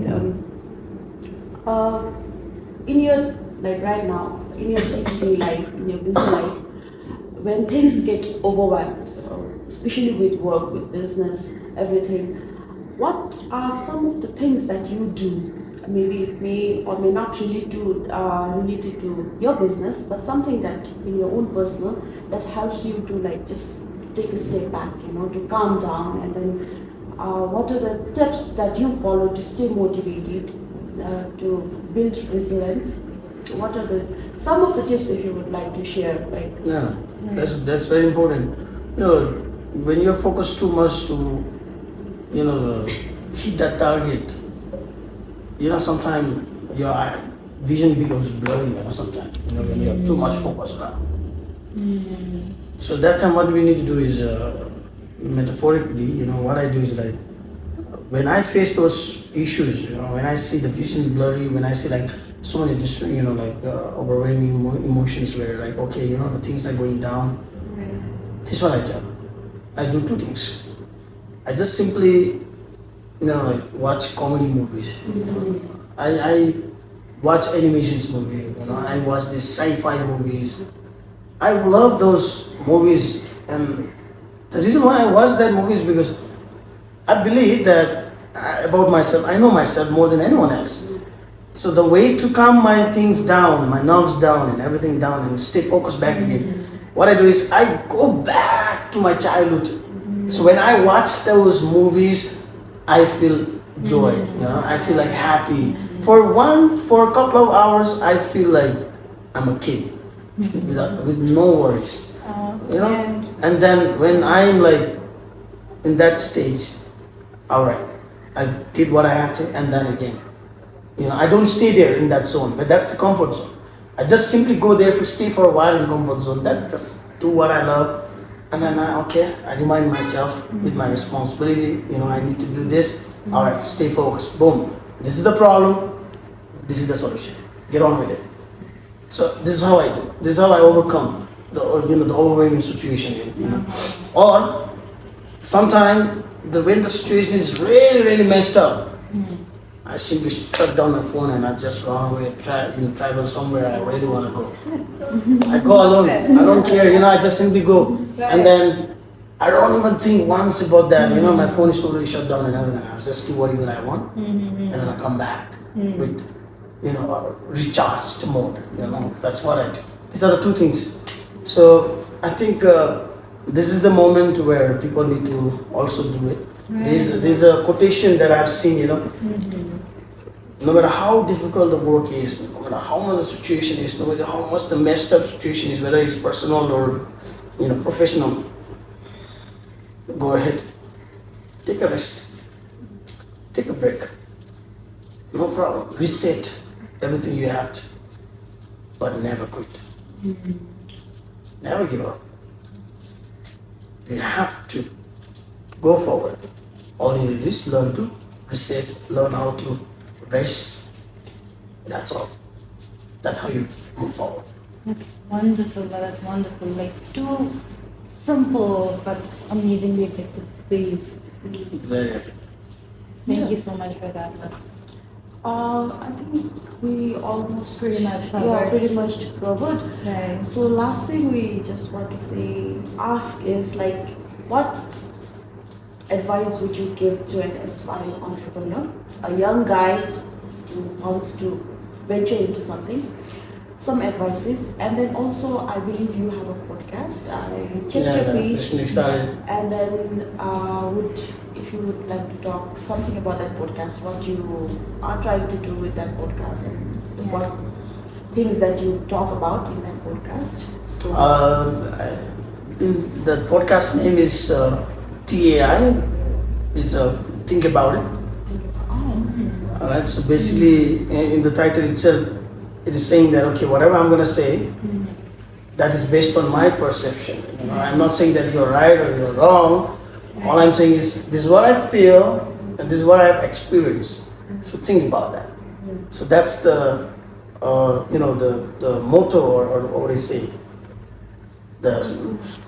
in your, like right now, in your day-to-day life, in your busy life, when things get overwhelmed, especially with work, with business, everything, what are some of the things that you do? Maybe it may or may not related to your business, but something that in your own personal that helps you to like just take a step back, to calm down, and then what are the tips that you follow to stay motivated, to build resilience? What are some of the tips if you would like to share? Like that's very important. When you're focused too much to hit that target, sometimes your vision becomes blurry. Sometimes when you have too much focus around. So that time, what we need to do is metaphorically, what I do is like when I face those issues, when I see the vision blurry, when I see like so many different, overwhelming emotions where like, okay, the things are going down. Here's what I do. I do two things. I just simply, like watch comedy movies. I watch animations movie. I watch these sci-fi movies. I love those movies, and the reason why I watch that movie is because I believe that about myself. I know myself more than anyone else. So the way to calm my things down, my nerves down, and everything down, and stay focused back again, what I do is I go back to my childhood. So when I watch those movies, I feel joy. I feel like happy. For a couple of hours, I feel like I'm a kid with no worries. And then when I'm like in that stage, all right, I did what I had to, and then again. I don't stay there in that zone, but that's the comfort zone. I just simply go there stay for a while in comfort zone. That just do what I love, and then I remind myself with my responsibility. I need to do this. All right, stay focused. Boom. This is the problem. This is the solution. Get on with it. So this is how I do. This is how I overcome the overwhelming situation. Or sometimes when the situation is really really messed up. I simply shut down my phone and I just run away, travel somewhere I really want to go. I go alone. I don't care. I just simply go. And then I don't even think once about that. My phone is totally shut down and everything. I just do whatever I want. And then I come back with, a recharged mode. That's what I do. These are the two things. So I think this is the moment where people need to also do it. There's a quotation that I've seen, no matter how difficult the work is, no matter how much the situation is, no matter how much the messed up situation is, whether it's personal or professional, go ahead, take a rest, take a break, no problem, reset everything you have to, but never quit, never give up. You have to go forward. All you need is learn to reset, learn how to rest. That's all. That's how you move forward. That's wonderful. That's wonderful. Like two simple but amazingly effective ways. Very effective. Thank you so much for that. I think we almost Pretty much covered. pretty much covered. Right. So last thing we just want to ask is like, what advice would you give to an aspiring entrepreneur, a young guy who wants to venture into something? Some advices, and then also I believe you have a podcast. I checked your page, recently started. and then if you would like to talk something about that podcast, what you are trying to do with that podcast, and what things that you talk about in that podcast. So, In the podcast name is TAI. It's Think About It. Alright, so basically in the title itself, it is saying that okay, whatever I'm gonna say, that is based on my perception. I'm not saying that you're right or you're wrong. All I'm saying is this is what I feel and this is what I've experienced. So think about that. So that's the the motto or what do you say, the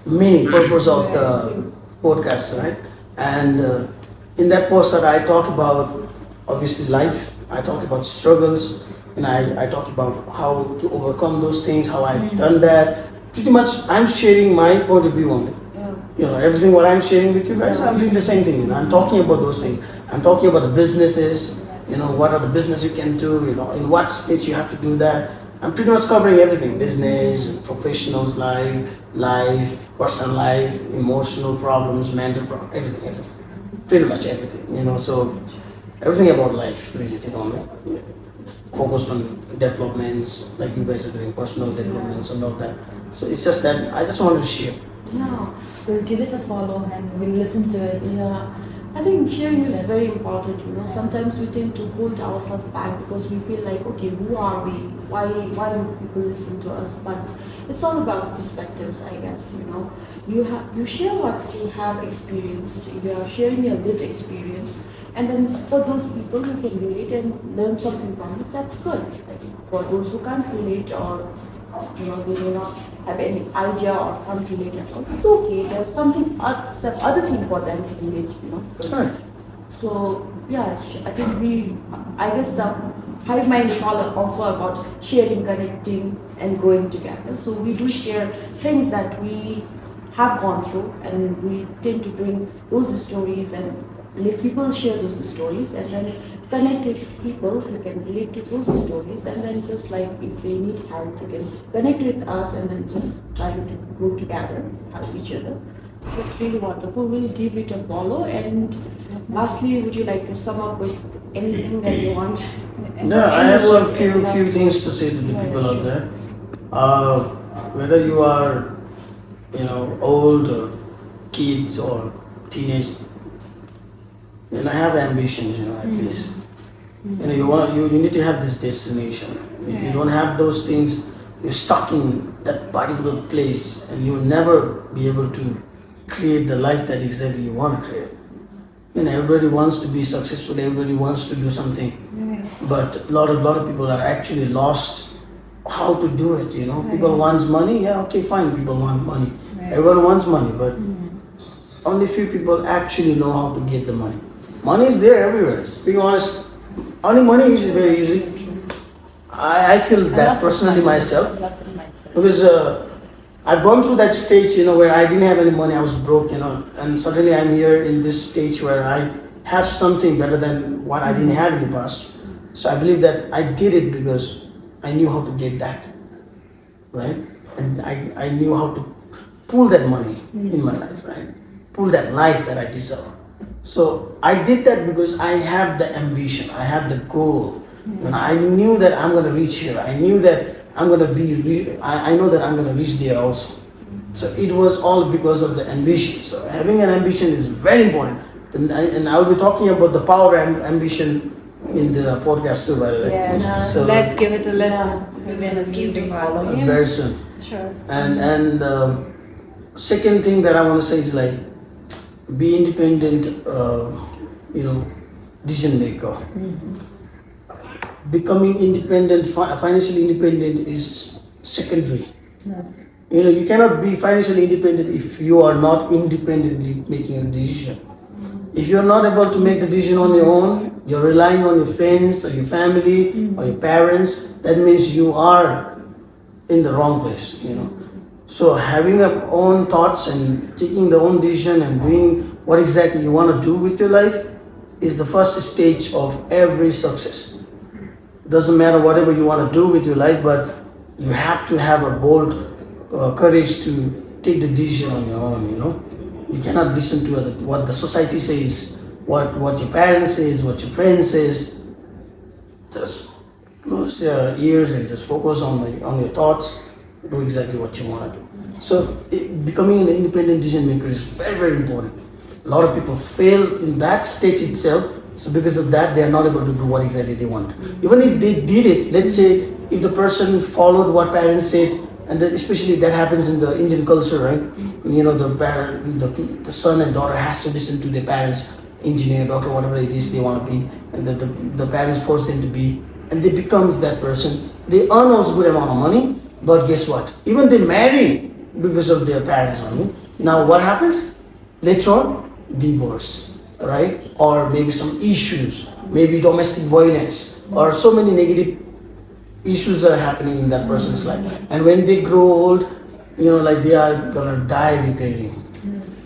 meaning purpose of the podcast, right? And in that postcard I talk about obviously life. I talk about struggles, and I talk about how to overcome those things, how I've done that. Pretty much I'm sharing my point of view on it. Everything what I'm sharing with you guys, I'm doing the same thing. I'm talking about those things. I'm talking about the businesses. What are the business you can do? In what stage you have to do that. I'm pretty much covering everything: business, professionals life, personal life, emotional problems, mental problems, everything. Pretty much everything. So everything about life related only. Focused on developments, like you guys are doing personal developments and all that. So it's just that I just wanted to share. Yeah. We'll give it a follow and we'll listen to it. Yeah, I think sharing is very important. Sometimes we tend to hold ourselves back because we feel like, okay, who are we? Why would people listen to us? But it's all about perspective, I guess. You share what you have experienced. You are sharing your lived experience, and then for those people who can relate and learn something from it, that's good. I think for those who can't relate or they may not have any idea or can't relate at all. It's okay. There's some other thing for them to relate. Right. So yeah, I think I guess the Hive Mind is all also about sharing, connecting, and growing together. So we do share things that we have gone through, and we tend to bring those stories and let people share those stories, and then connect with people who can relate to those stories, and then just like if they need help, they can connect with us, and then just try to grow together, help each other. That's really wonderful. We'll give it a follow. And lastly, would you like to sum up with anything that you want? Yeah, I have some few things to say to the people out there. Whether you are, old or kids or teenage, I have ambitions, at least. You need to have this destination. If you don't have those things, you're stuck in that particular place, and you'll never be able to create the life that exactly you want to create. Everybody wants to be successful. Everybody wants to do something, but a lot of people are actually lost how to do it. People wants money. Yeah, okay, fine. People want money. Everyone wants money, but only few people actually know how to get the money. Money is there everywhere. Being honest, earning money is very easy. I feel that personally myself, because I've gone through that stage, where I didn't have any money, I was broke, and suddenly I'm here in this stage where I have something better than what I didn't have in the past. So I believe that I did it because I knew how to get that, right? And I knew how to pull that money in my life, right? Pull that life that I deserve. So I did that because I have the ambition, I have the goal, and I knew that I'm going to reach here. I knew that I'm going to be, I know that I'm going to reach there also. So it was all because of the ambition. So having an ambition is very important. And I'll be talking about the power and ambition in the podcast too, by the way. Yes. So let's give it a listen. very soon. Sure. And second thing that I want to say is like, be independent, decision maker. Becoming independent, financially independent is secondary. Yes. You cannot be financially independent if you are not independently making a decision. If you're not able to make the decision on your own, you're relying on your friends or your family or your parents, that means you are in the wrong place, So having your own thoughts and taking the own decision and doing what exactly you want to do with your life is the first stage of every success. Doesn't matter whatever you want to do with your life, but you have to have a bold courage to take the decision on your own, You cannot listen to what the society says, what your parents says, what your friends says. Just close your ears and just focus on your thoughts. Do exactly what you want to do. So becoming an independent decision maker is very, very important. A lot of people fail in that stage itself. So because of that, they are not able to do what exactly they want. Even if they did it, let's say if the person followed what parents said and then especially that happens in the Indian culture, right? You know, the son and daughter has to listen to their parents, engineer, doctor, whatever it is they want to be, and the parents force them to be, and they becomes that person. They earn also good amount of money, but guess what? Even they marry because of their parents' money. Now what happens? Later on, divorce, right? Or maybe some issues, maybe domestic violence, or so many negative issues are happening in that person's life. And when they grow old, you know, like they are gonna die regretting.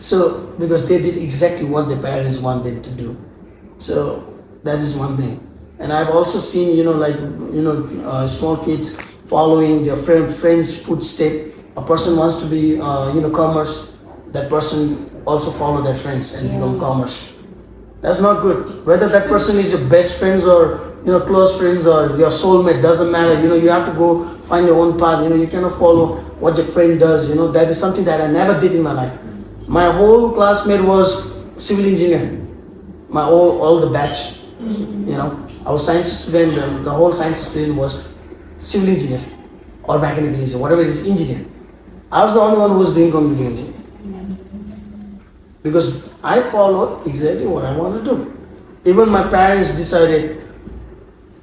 So because they did exactly what their parents want them to do. So that is one thing. And I've also seen, you know, like, you know, small kids following their friend's footstep. A person wants to be, you know, commerce. That person also follow their friends and become commerce. That's not good. Whether that person is your best friends or, you know, close friends or your soulmate, doesn't matter. You know, you have to go find your own path. You know, you cannot follow what your friend does. You know, that is something that I never did in my life. My whole classmate was civil engineer. My all the batch. You know, I was science student, and the whole science student was civil engineer or mechanical engineer, whatever it is, engineer. I was the only one who was doing computer engineering because I followed exactly what I want to do. Even my parents decided,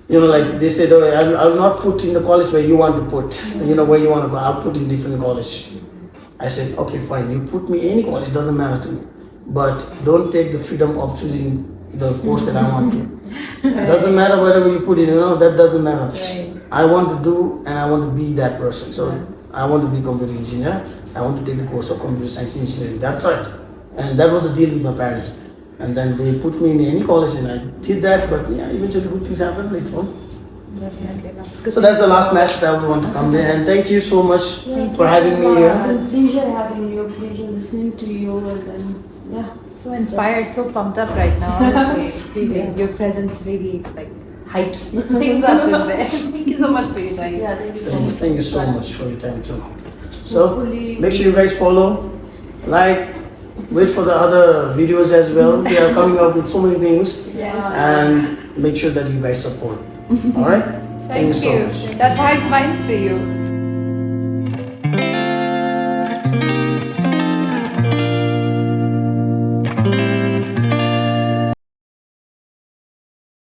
you know, like they said, oh, I'll not put in the college where you want to put, you know, where you want to go. I'll put in different college. I said, okay, fine. You put me any college, doesn't matter to me, but don't take the freedom of choosing the course that I want to. Doesn't matter whatever you put in, you know, that doesn't matter. I want to do and I want to be that person. So I want to be a computer engineer. I want to take the course of computer science engineering. That's it. And that was the deal with my parents. And then they put me in any college and I did that, but yeah, eventually good things happen later on. Definitely. So that's the last message I would want to come there. And thank you so much for having me here. It's pleasure having you, pleasure listening to you, and then So inspired, so pumped up right now. Honestly, really, your presence really like hypes things up in there. Thank you so much for your time. yeah, thank you so much. Thank you so much for your time too. So Hopefully- make sure you guys follow, like, wait for the other videos as well. We are coming up with so many things, and make sure that you guys support. All right? Thank so you. much. That's Hive Mind for you.